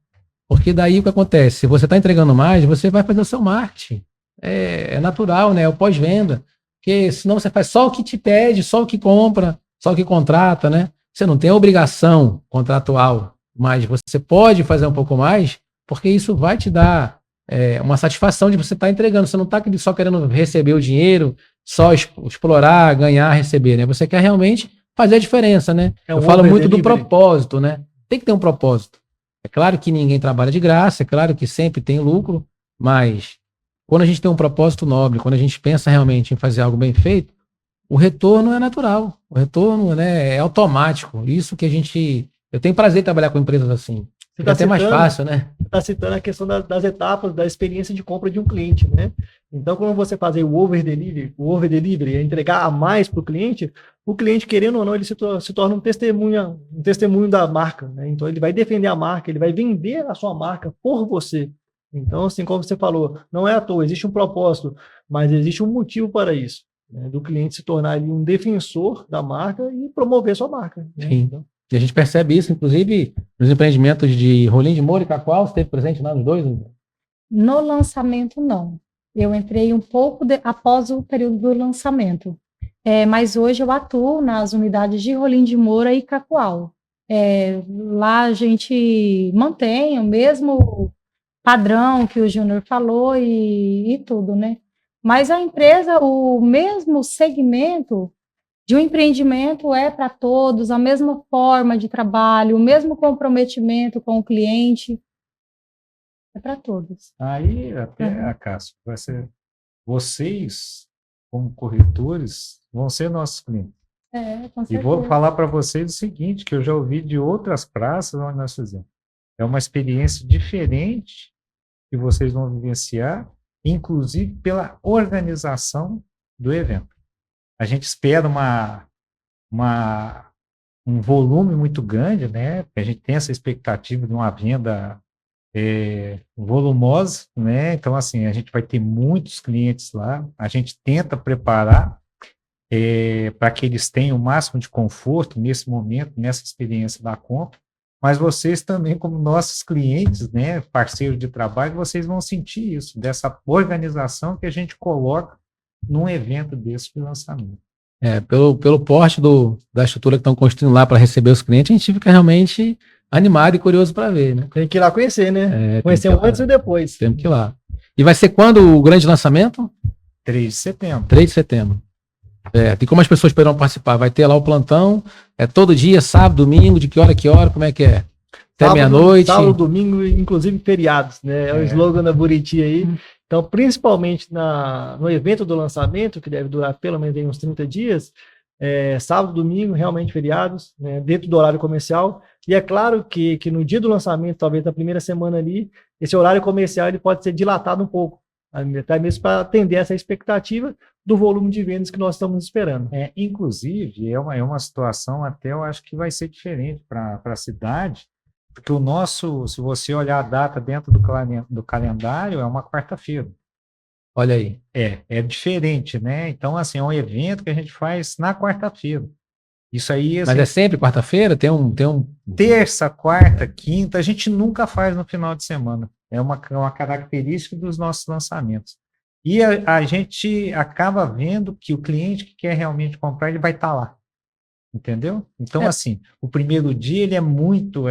Porque daí o que acontece? Se você está entregando mais, você vai fazer o seu marketing. É natural, né? É o pós-venda. Porque senão você faz só o que te pede, só o que compra, só o que contrata, né? Você não tem a obrigação contratual, mas você pode fazer um pouco mais, porque isso vai te dar uma satisfação de você estar entregando. Você não está só querendo receber o dinheiro, só explorar, ganhar, receber, né? Você quer realmente fazer a diferença, né? Eu falo muito do propósito, né? Tem que ter um propósito. É claro que ninguém trabalha de graça, é claro que sempre tem lucro, mas quando a gente tem um propósito nobre, quando a gente pensa realmente em fazer algo bem feito, o retorno é natural, o retorno, né, é automático. Isso que eu tenho prazer em trabalhar com empresas assim. Fica até mais fácil, né? Você está citando a questão das etapas da experiência de compra de um cliente, né? Então, quando você fazer o over delivery é entregar a mais para o cliente, querendo ou não, ele se torna um testemunho da marca, né? Então, ele vai defender a marca, ele vai vender a sua marca por você. Então, assim, como você falou, não é à toa, existe um propósito, mas existe um motivo para isso, né? Do cliente se tornar ali um defensor da marca e promover sua marca, né? Sim. Então, e a gente percebe isso, inclusive, nos empreendimentos de Rolim de Moura e Cacoal. Você esteve presente lá nos dois? No lançamento, não. Eu entrei um pouco após o período do lançamento. Mas hoje eu atuo nas unidades de Rolim de Moura e Cacoal. Lá a gente mantém o mesmo padrão que o Júnior falou e tudo, né? Mas a empresa, o mesmo segmento de um empreendimento é para todos, a mesma forma de trabalho, o mesmo comprometimento com o cliente, é para todos. Aí, até, Cássio, vocês, como corretores, vão ser nossos clientes. Com certeza. E vou falar para vocês o seguinte, que eu já ouvi de outras praças onde nós fizemos. É uma experiência diferente que vocês vão vivenciar, inclusive pela organização do evento. A gente espera um volume muito grande, né? A gente tem essa expectativa de uma venda volumosa, né? Então, assim, a gente vai ter muitos clientes lá. A gente tenta preparar para que eles tenham o máximo de conforto nesse momento, nessa experiência da compra. Mas vocês também, como nossos clientes, né, parceiros de trabalho, vocês vão sentir isso, dessa organização que a gente coloca num evento desse de lançamento. Pelo porte da estrutura que estão construindo lá para receber os clientes, a gente fica realmente animado e curioso para ver, né? Tem que ir lá conhecer, né? Conhecer antes e depois. Temos que ir lá. E vai ser quando o grande lançamento? 3 de setembro. 3 de setembro. E como as pessoas poderão participar? Vai ter lá o plantão, todo dia, sábado, domingo, de que hora, como é que é? Até meia-noite? Sábado, domingo, inclusive feriados, né? É o slogan da Buriti aí. Então, principalmente no evento do lançamento, que deve durar pelo menos uns 30 dias, sábado, domingo, realmente feriados, né, dentro do horário comercial. E é claro que no dia do lançamento, talvez na primeira semana ali, esse horário comercial ele pode ser dilatado um pouco, até mesmo para atender essa expectativa do volume de vendas que nós estamos esperando. Inclusive, é uma situação até eu acho que vai ser diferente para a cidade, porque o nosso, se você olhar a data dentro do calendário, é uma quarta-feira. Olha aí. É diferente, né? Então, assim, é um evento que a gente faz na quarta-feira. Isso aí, assim, Mas é sempre quarta-feira? Tem um... terça, quarta, quinta, a gente nunca faz no final de semana. É uma característica dos nossos lançamentos. E a gente acaba vendo que o cliente que quer realmente comprar, ele vai estar lá. Entendeu? Então, assim, o primeiro dia ele é muito,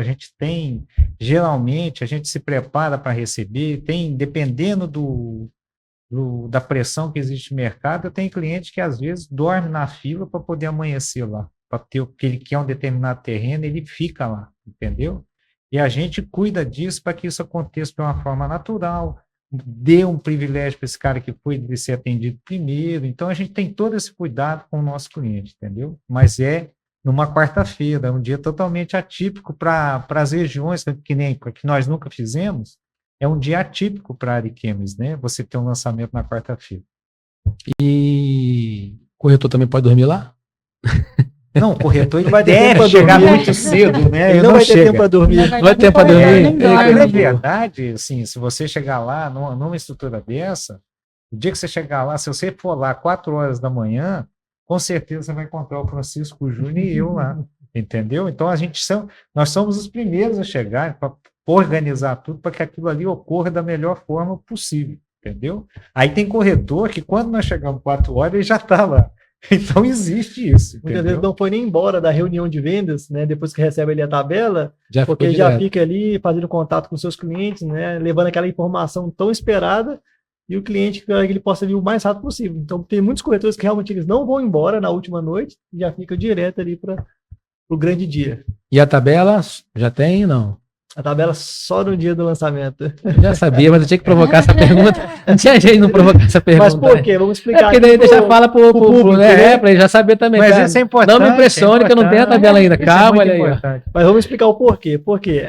geralmente, a gente se prepara para receber, dependendo da pressão que existe no mercado, eu tenho cliente que às vezes dorme na fila para poder amanhecer lá, para ter o que ele quer um determinado terreno, ele fica lá, entendeu? E a gente cuida disso para que isso aconteça de uma forma natural, dê um privilégio para esse cara que foi de ser atendido primeiro. Então, a gente tem todo esse cuidado com o nosso cliente, entendeu? Mas é numa quarta-feira, um dia totalmente atípico para as regiões que nós nunca fizemos. É um dia atípico para a Ariquemes, né? Você ter um lançamento na quarta-feira. E o corretor também pode dormir lá? Não, o corretor ele vai ter tempo para chegar dormir muito cedo, né? Ele não vai ter tempo para dormir. Não vai ter tempo para dormir. Na verdade, assim, se você chegar lá numa estrutura dessa, o dia que você chegar lá, se você for lá 4 horas da manhã, com certeza você vai encontrar o Francisco Júnior e eu lá, entendeu? Então nós somos os primeiros a chegar para organizar tudo para que aquilo ali ocorra da melhor forma possível, entendeu? Aí tem corretor que quando nós chegamos 4 horas, ele já está lá. Então existe isso. Muitas vezes não foi nem embora da reunião de vendas, né? Depois que recebe ali a tabela, porque já fica ali fazendo contato com seus clientes, né? Levando aquela informação tão esperada e o cliente que ele possa vir o mais rápido possível. Então tem muitos corretores que realmente eles não vão embora na última noite e já fica direto ali para o grande dia. E a tabela já tem, não? A tabela só no dia do lançamento. Eu já sabia, mas eu tinha que provocar essa pergunta. Não tinha jeito de não provocar essa pergunta. Mas por quê? Vamos explicar. Porque daí deixa fala pro público, né? Para ele já saber também. Mas cara, isso é importante. Não me impressione que eu não tenho a tabela ainda. Calma, olha aí. Mas vamos explicar o porquê. Porque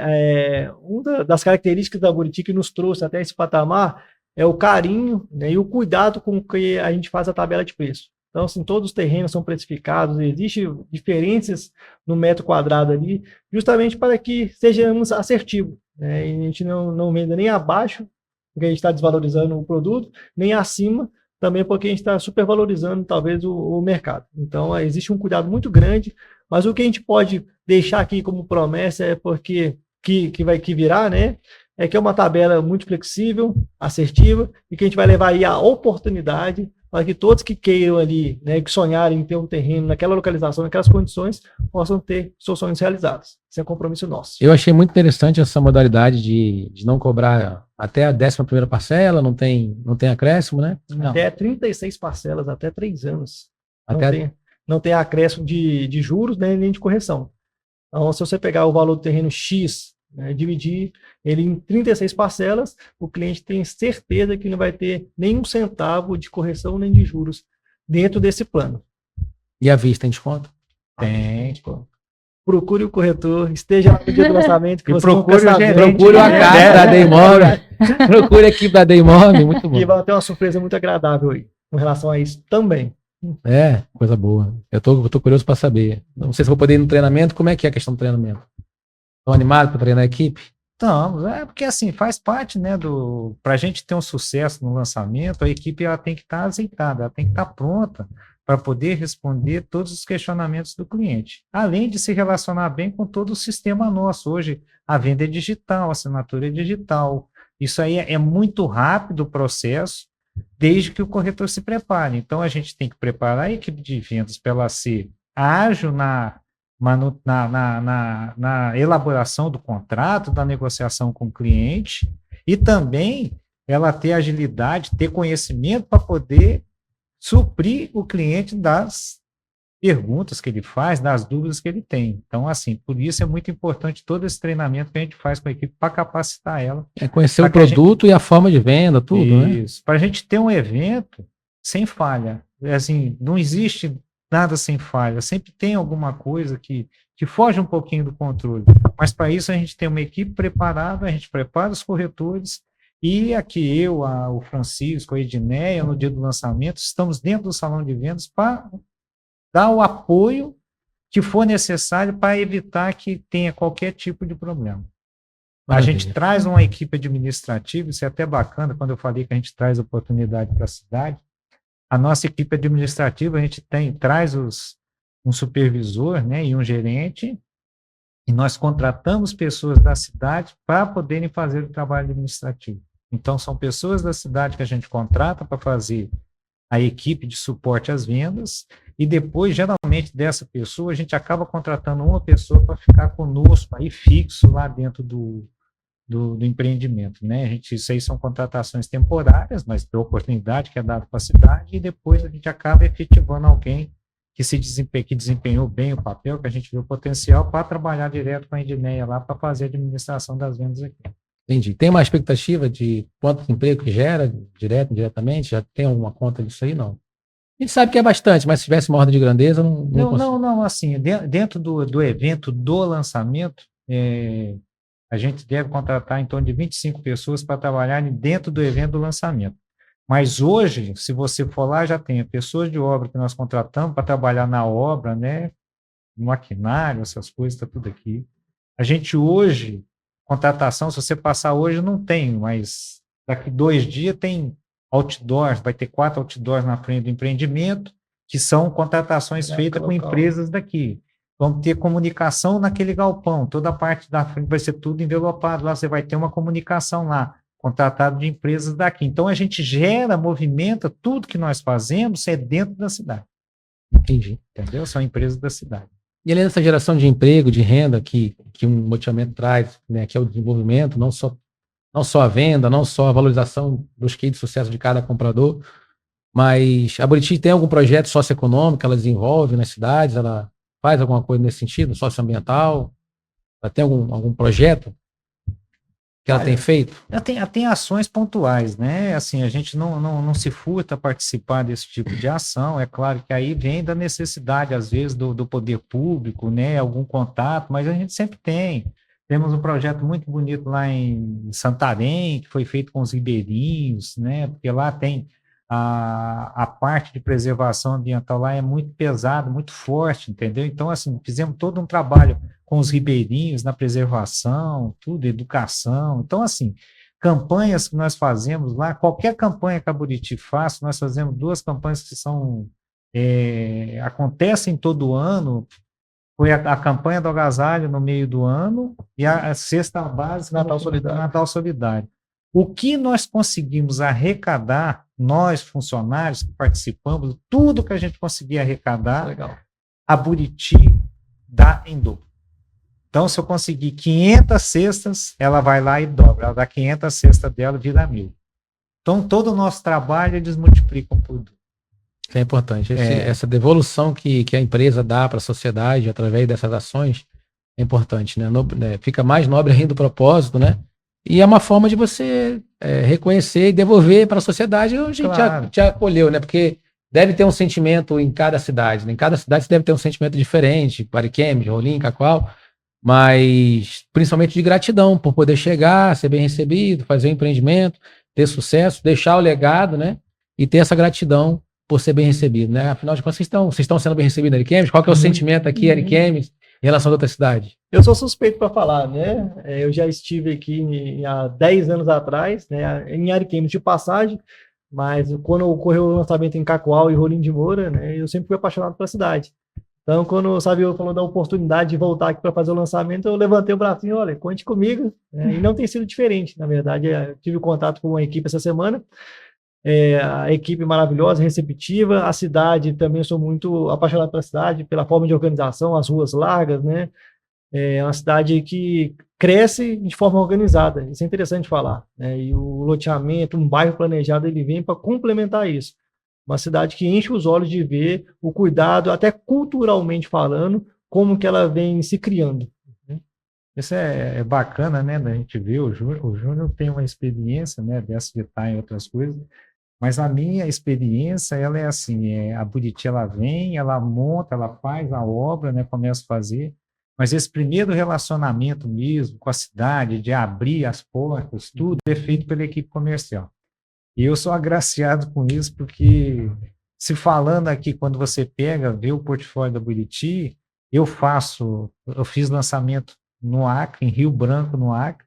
uma das características da Buriti que nos trouxe até esse patamar é o carinho, né, e o cuidado com que a gente faz a tabela de preço. Então, assim, todos os terrenos são precificados, existem diferenças no metro quadrado ali, justamente para que sejamos assertivos, né, e a gente não venda nem abaixo, porque a gente está desvalorizando o produto, nem acima, também porque a gente está supervalorizando, talvez, o mercado. Então, existe um cuidado muito grande, mas o que a gente pode deixar aqui como promessa é porque que virá, né? É que é uma tabela muito flexível, assertiva, e que a gente vai levar aí a oportunidade para que todos que queiram ali, né, que sonharem em ter um terreno naquela localização, naquelas condições, possam ter seus sonhos realizados. Esse é um compromisso nosso. Eu achei muito interessante essa modalidade de não cobrar até a 11ª parcela, não tem acréscimo, né? Não. Até 36 parcelas, até 3 anos. Até... Não tem acréscimo de juros, né, nem de correção. Então, se você pegar o valor do terreno X, né, dividir ele em 36 parcelas, o cliente tem certeza que não vai ter nenhum centavo de correção nem de juros dentro desse plano. E a vista tem desconto? Tem. Procure o corretor, esteja no dia do lançamento, que você procure a casa da AD Imóvel, procure a equipe da AD Imóvel, muito bom. E vai ter uma surpresa muito agradável aí, com relação a isso também. Coisa boa. Eu tô curioso para saber. Não sei se vou poder ir no treinamento, como é que é a questão do treinamento? Estão animados para treinar a equipe? Não, porque assim, faz parte, né, para a gente ter um sucesso no lançamento, a equipe ela tem que estar azeitada, ela tem que estar pronta para poder responder todos os questionamentos do cliente, além de se relacionar bem com todo o sistema nosso. Hoje, a venda é digital, a assinatura é digital, isso aí é muito rápido o processo, desde que o corretor se prepare. Então, a gente tem que preparar a equipe de vendas para ela ser ágil na elaboração do contrato, da negociação com o cliente, e também ela ter agilidade, ter conhecimento para poder suprir o cliente das perguntas que ele faz, das dúvidas que ele tem. Então, assim, por isso é muito importante todo esse treinamento que a gente faz com a equipe para capacitar ela. Conhecer o produto e a forma de venda, tudo, né? Isso. Para a gente ter um evento sem falha. Assim, não existe nada sem falha, sempre tem alguma coisa que foge um pouquinho do controle. Mas para isso a gente tem uma equipe preparada, a gente prepara os corretores, e aqui eu, o Francisco, a Edneia, no dia do lançamento, estamos dentro do salão de vendas para dar o apoio que for necessário para evitar que tenha qualquer tipo de problema. A gente traz uma equipe administrativa, isso é até bacana, quando eu falei que a gente traz oportunidade para a cidade. A nossa equipe administrativa, a gente traz um supervisor, né, e um gerente, e nós contratamos pessoas da cidade para poderem fazer o trabalho administrativo. Então, são pessoas da cidade que a gente contrata para fazer a equipe de suporte às vendas, e depois, geralmente, dessa pessoa, a gente acaba contratando uma pessoa para ficar conosco, aí fixo lá dentro do empreendimento, né? Isso aí são contratações temporárias, mas de oportunidade que é dada para a cidade, e depois a gente acaba efetivando alguém que desempenhou bem o papel, que a gente viu o potencial para trabalhar direto com a Edneia lá, para fazer a administração das vendas aqui. Entendi. Tem uma expectativa de quanto emprego que gera, direto, indiretamente? Já tem alguma conta disso aí? Não. A gente sabe que é bastante, mas se tivesse uma ordem de grandeza, não, assim, dentro do evento, do lançamento, a gente deve contratar em torno de 25 pessoas para trabalharem dentro do evento do lançamento. Mas hoje, se você for lá, já tem pessoas de obra que nós contratamos para trabalhar na obra, né? No maquinário, essas coisas, está tudo aqui. A gente hoje, contratação, se você passar hoje, não tem, mas daqui 2 dias tem outdoors, vai ter 4 outdoors na frente do empreendimento, que são contratações feitas com empresas daqui. Vamos ter comunicação naquele galpão, toda a parte da frente vai ser tudo envelopado, lá você vai ter uma comunicação lá, contratado de empresas daqui. Então, a gente movimenta, tudo que nós fazemos é dentro da cidade. Entendi. Entendeu? São empresas da cidade. E além dessa geração de emprego, de renda que um loteamento traz, né, que é o desenvolvimento, não só a venda, não só a valorização dos cases de sucesso de cada comprador, mas a Buriti tem algum projeto socioeconômico que ela desenvolve nas cidades? Ela faz alguma coisa nesse sentido, socioambiental? Ela tem algum projeto que ela tem feito? Ela tem ações pontuais, né? Assim, a gente não se furta a participar desse tipo de ação. É claro que aí vem da necessidade, às vezes, do poder público, né? Algum contato, mas a gente sempre tem. Temos um projeto muito bonito lá em Santarém, que foi feito com os ribeirinhos, né? Porque lá tem a parte de preservação ambiental lá é muito pesada, muito forte, entendeu? Então, assim, fizemos todo um trabalho com os ribeirinhos na preservação, tudo, educação. Então, assim, campanhas que nós fazemos lá, qualquer campanha que a Buriti faz, nós fazemos 2 campanhas que acontecem todo ano. Foi a campanha do agasalho no meio do ano e a cesta básica Natal Solidário. O que nós conseguimos arrecadar, nós funcionários que participamos, tudo que a gente conseguia arrecadar, legal, a Buriti dá em dobro. Então, se eu conseguir 500 cestas, ela vai lá e dobra. Ela dá 500 cestas dela, vira 1.000. Então, todo o nosso trabalho, eles multiplicam por 2. Isso é importante. Essa devolução que a empresa dá para a sociedade através dessas ações é importante, né? Fica mais nobre ainda o propósito, né? E é uma forma de você reconhecer e devolver para a sociedade. A gente te acolheu, né? Porque deve ter um sentimento em cada cidade, né? Em cada cidade você deve ter um sentimento diferente, Ariquemes, Rolim, Cacoal, mas principalmente de gratidão por poder chegar, ser bem recebido, fazer um empreendimento, ter sucesso, deixar o legado, né? E ter essa gratidão por ser bem recebido, né? Afinal de contas, vocês estão sendo bem recebidos em Ariquemes? Qual que é o sentimento aqui, Ariquemes, em relação a outra cidade? Eu sou suspeito para falar, né? Eu já estive aqui há 10 anos atrás, né? Em Ariquemes de passagem, mas quando ocorreu o lançamento em Cacoal e Rolim de Moura, né? Eu sempre fui apaixonado pela cidade. Então, quando o Savio falou da oportunidade de voltar aqui para fazer o lançamento, eu levantei o bracinho, olha, conte comigo. E não tem sido diferente, na verdade. Eu tive contato com uma equipe essa semana, a equipe maravilhosa, receptiva, a cidade também, eu sou muito apaixonado pela cidade, pela forma de organização, as ruas largas, né? É uma cidade que cresce de forma organizada, isso é interessante falar, né? E o loteamento, um bairro planejado, ele vem para complementar isso. Uma cidade que enche os olhos de ver o cuidado, até culturalmente falando, como que ela vem se criando. Isso é bacana, né, da gente ver. O Júnior tem uma experiência, né, dessa de estar em outras coisas. Mas a minha experiência, ela é assim, a Buriti, ela vem, ela monta, ela faz a obra, né, começa a fazer, mas esse primeiro relacionamento mesmo com a cidade, de abrir as portas, tudo é feito pela equipe comercial. E eu sou agraciado com isso, porque se falando aqui, quando você vê o portfólio da Buriti, eu fiz lançamento no Acre, em Rio Branco, no Acre,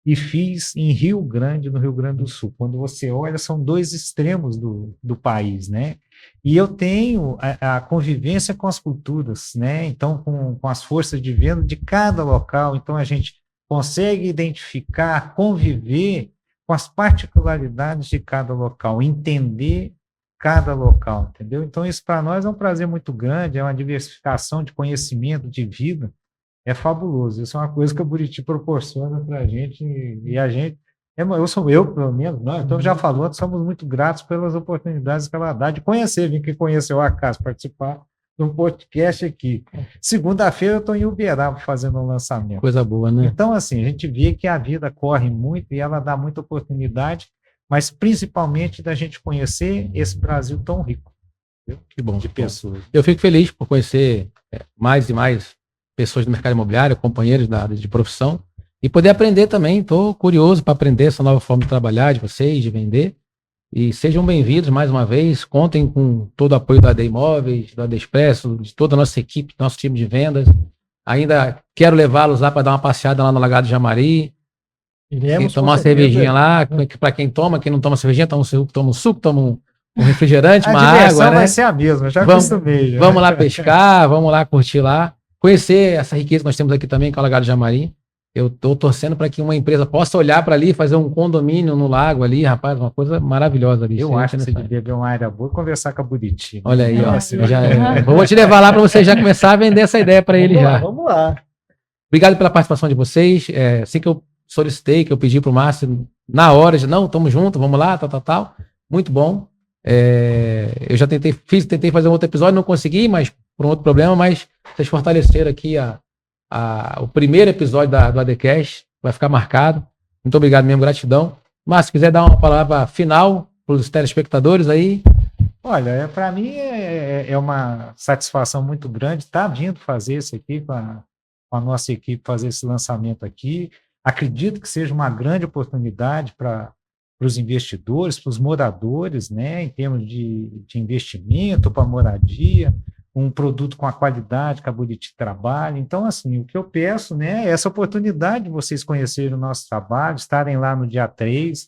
e fiz em Rio Grande, no Rio Grande do Sul. Quando você olha, são dois extremos do país, né? E eu tenho a convivência com as culturas, né? Então, com as forças de venda de cada local, então a gente consegue identificar, conviver com as particularidades de cada local, entender cada local, entendeu? Então, isso para nós é um prazer muito grande, é uma diversificação de conhecimento, de vida, é fabuloso. Isso é uma coisa que a Buriti proporciona para a gente, e a gente, eu pelo menos, nós, então já falou, somos muito gratos pelas oportunidades que ela dá de conhecer, vim que conheceu a casa, participar de um podcast aqui. Segunda-feira eu estou em Uberaba fazendo um lançamento. Coisa boa, né? Então, assim, a gente vê que a vida corre muito e ela dá muita oportunidade, mas principalmente da gente conhecer esse Brasil tão rico, que bom, de pessoas. Eu fico feliz por conhecer mais e mais pessoas do mercado imobiliário, companheiros da área de profissão, e poder aprender também. Estou curioso para aprender essa nova forma de trabalhar de vocês, de vender. E sejam bem-vindos mais uma vez. Contem com todo o apoio da AD Imóveis, da AD Expresso, de toda a nossa equipe, nosso time de vendas. Ainda quero levá-los lá para dar uma passeada lá no Lagado de Jamari. Iremos, tomar uma cervejinha lá. Para quem não toma cervejinha, toma um suco, toma um refrigerante, uma água. Né? Vai ser a mesma, já acostumei. Vamos lá pescar, vamos lá curtir lá. Conhecer essa riqueza que nós temos aqui também, que é o Lagado de Jamari. Eu estou torcendo para que uma empresa possa olhar para ali e fazer um condomínio no lago ali, rapaz, uma coisa maravilhosa ali. Eu acho que você devia ver uma área boa e conversar com a Buriti. Né? Olha aí, ó. Vou te levar lá para você já começar a vender essa ideia para ele já. Vamos lá. Obrigado pela participação de vocês. Assim que eu solicitei, que eu pedi para o Márcio, na hora, não, estamos juntos, vamos lá, tal. Muito bom. Eu já tentei fazer um outro episódio, não consegui, mas por um outro problema, mas vocês fortaleceram aqui o primeiro episódio do ADCast, vai ficar marcado. Muito obrigado mesmo, gratidão. Mas se quiser dar uma palavra final para os telespectadores aí. Olha, para mim é uma satisfação muito grande estar vindo fazer isso aqui com a nossa equipe, fazer esse lançamento aqui. Acredito que seja uma grande oportunidade para os investidores, para os moradores, né, em termos de investimento, para moradia, um produto com a qualidade que a Buriti trabalha. Então, assim, o que eu peço, né, é essa oportunidade de vocês conhecerem o nosso trabalho, estarem lá no dia 3,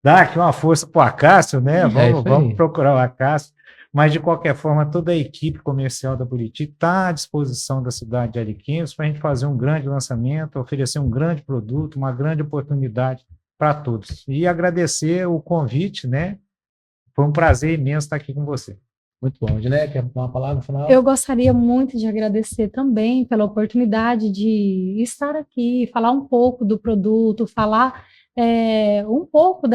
dar aqui uma força para o Acácio, né, vamos procurar o Acácio, mas, de qualquer forma, toda a equipe comercial da Buriti está à disposição da cidade de Ariquemes para a gente fazer um grande lançamento, oferecer um grande produto, uma grande oportunidade para todos. E agradecer o convite, né, foi um prazer imenso estar aqui com você. Muito bom. Edneia, quer dar uma palavra no final? Eu gostaria muito de agradecer também pela oportunidade de estar aqui, falar um pouco do produto, falar um pouco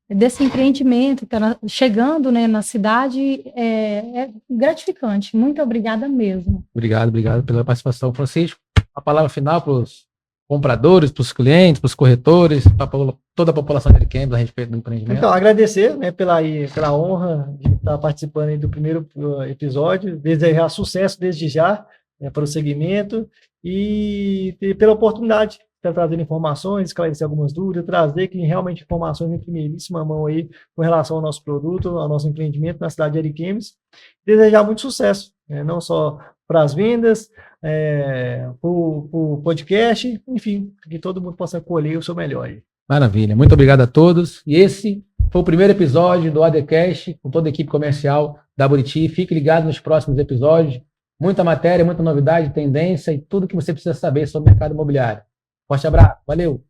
desse empreendimento que está chegando, né, na cidade. É gratificante. Muito obrigada mesmo. Obrigado pela participação. Francisco, a palavra final para os compradores, para os clientes, para os corretores, para toda a população de Ariquemes a respeito do empreendimento. Então, agradecer, né, pela honra de estar participando aí do primeiro episódio, desejar sucesso desde já, né, para o segmento e pela oportunidade de estar trazendo informações, esclarecer algumas dúvidas, trazer realmente informações em primeiríssima mão aí com relação ao nosso produto, ao nosso empreendimento na cidade de Ariquemes. Desejar muito sucesso, né, não só para as vendas, para o podcast, enfim, que todo mundo possa colher o seu melhor aí. Maravilha, muito obrigado a todos. E esse foi o primeiro episódio do ADCast com toda a equipe comercial da Buriti. Fique ligado nos próximos episódios. Muita matéria, muita novidade, tendência e tudo que você precisa saber sobre o mercado imobiliário. Forte abraço, valeu!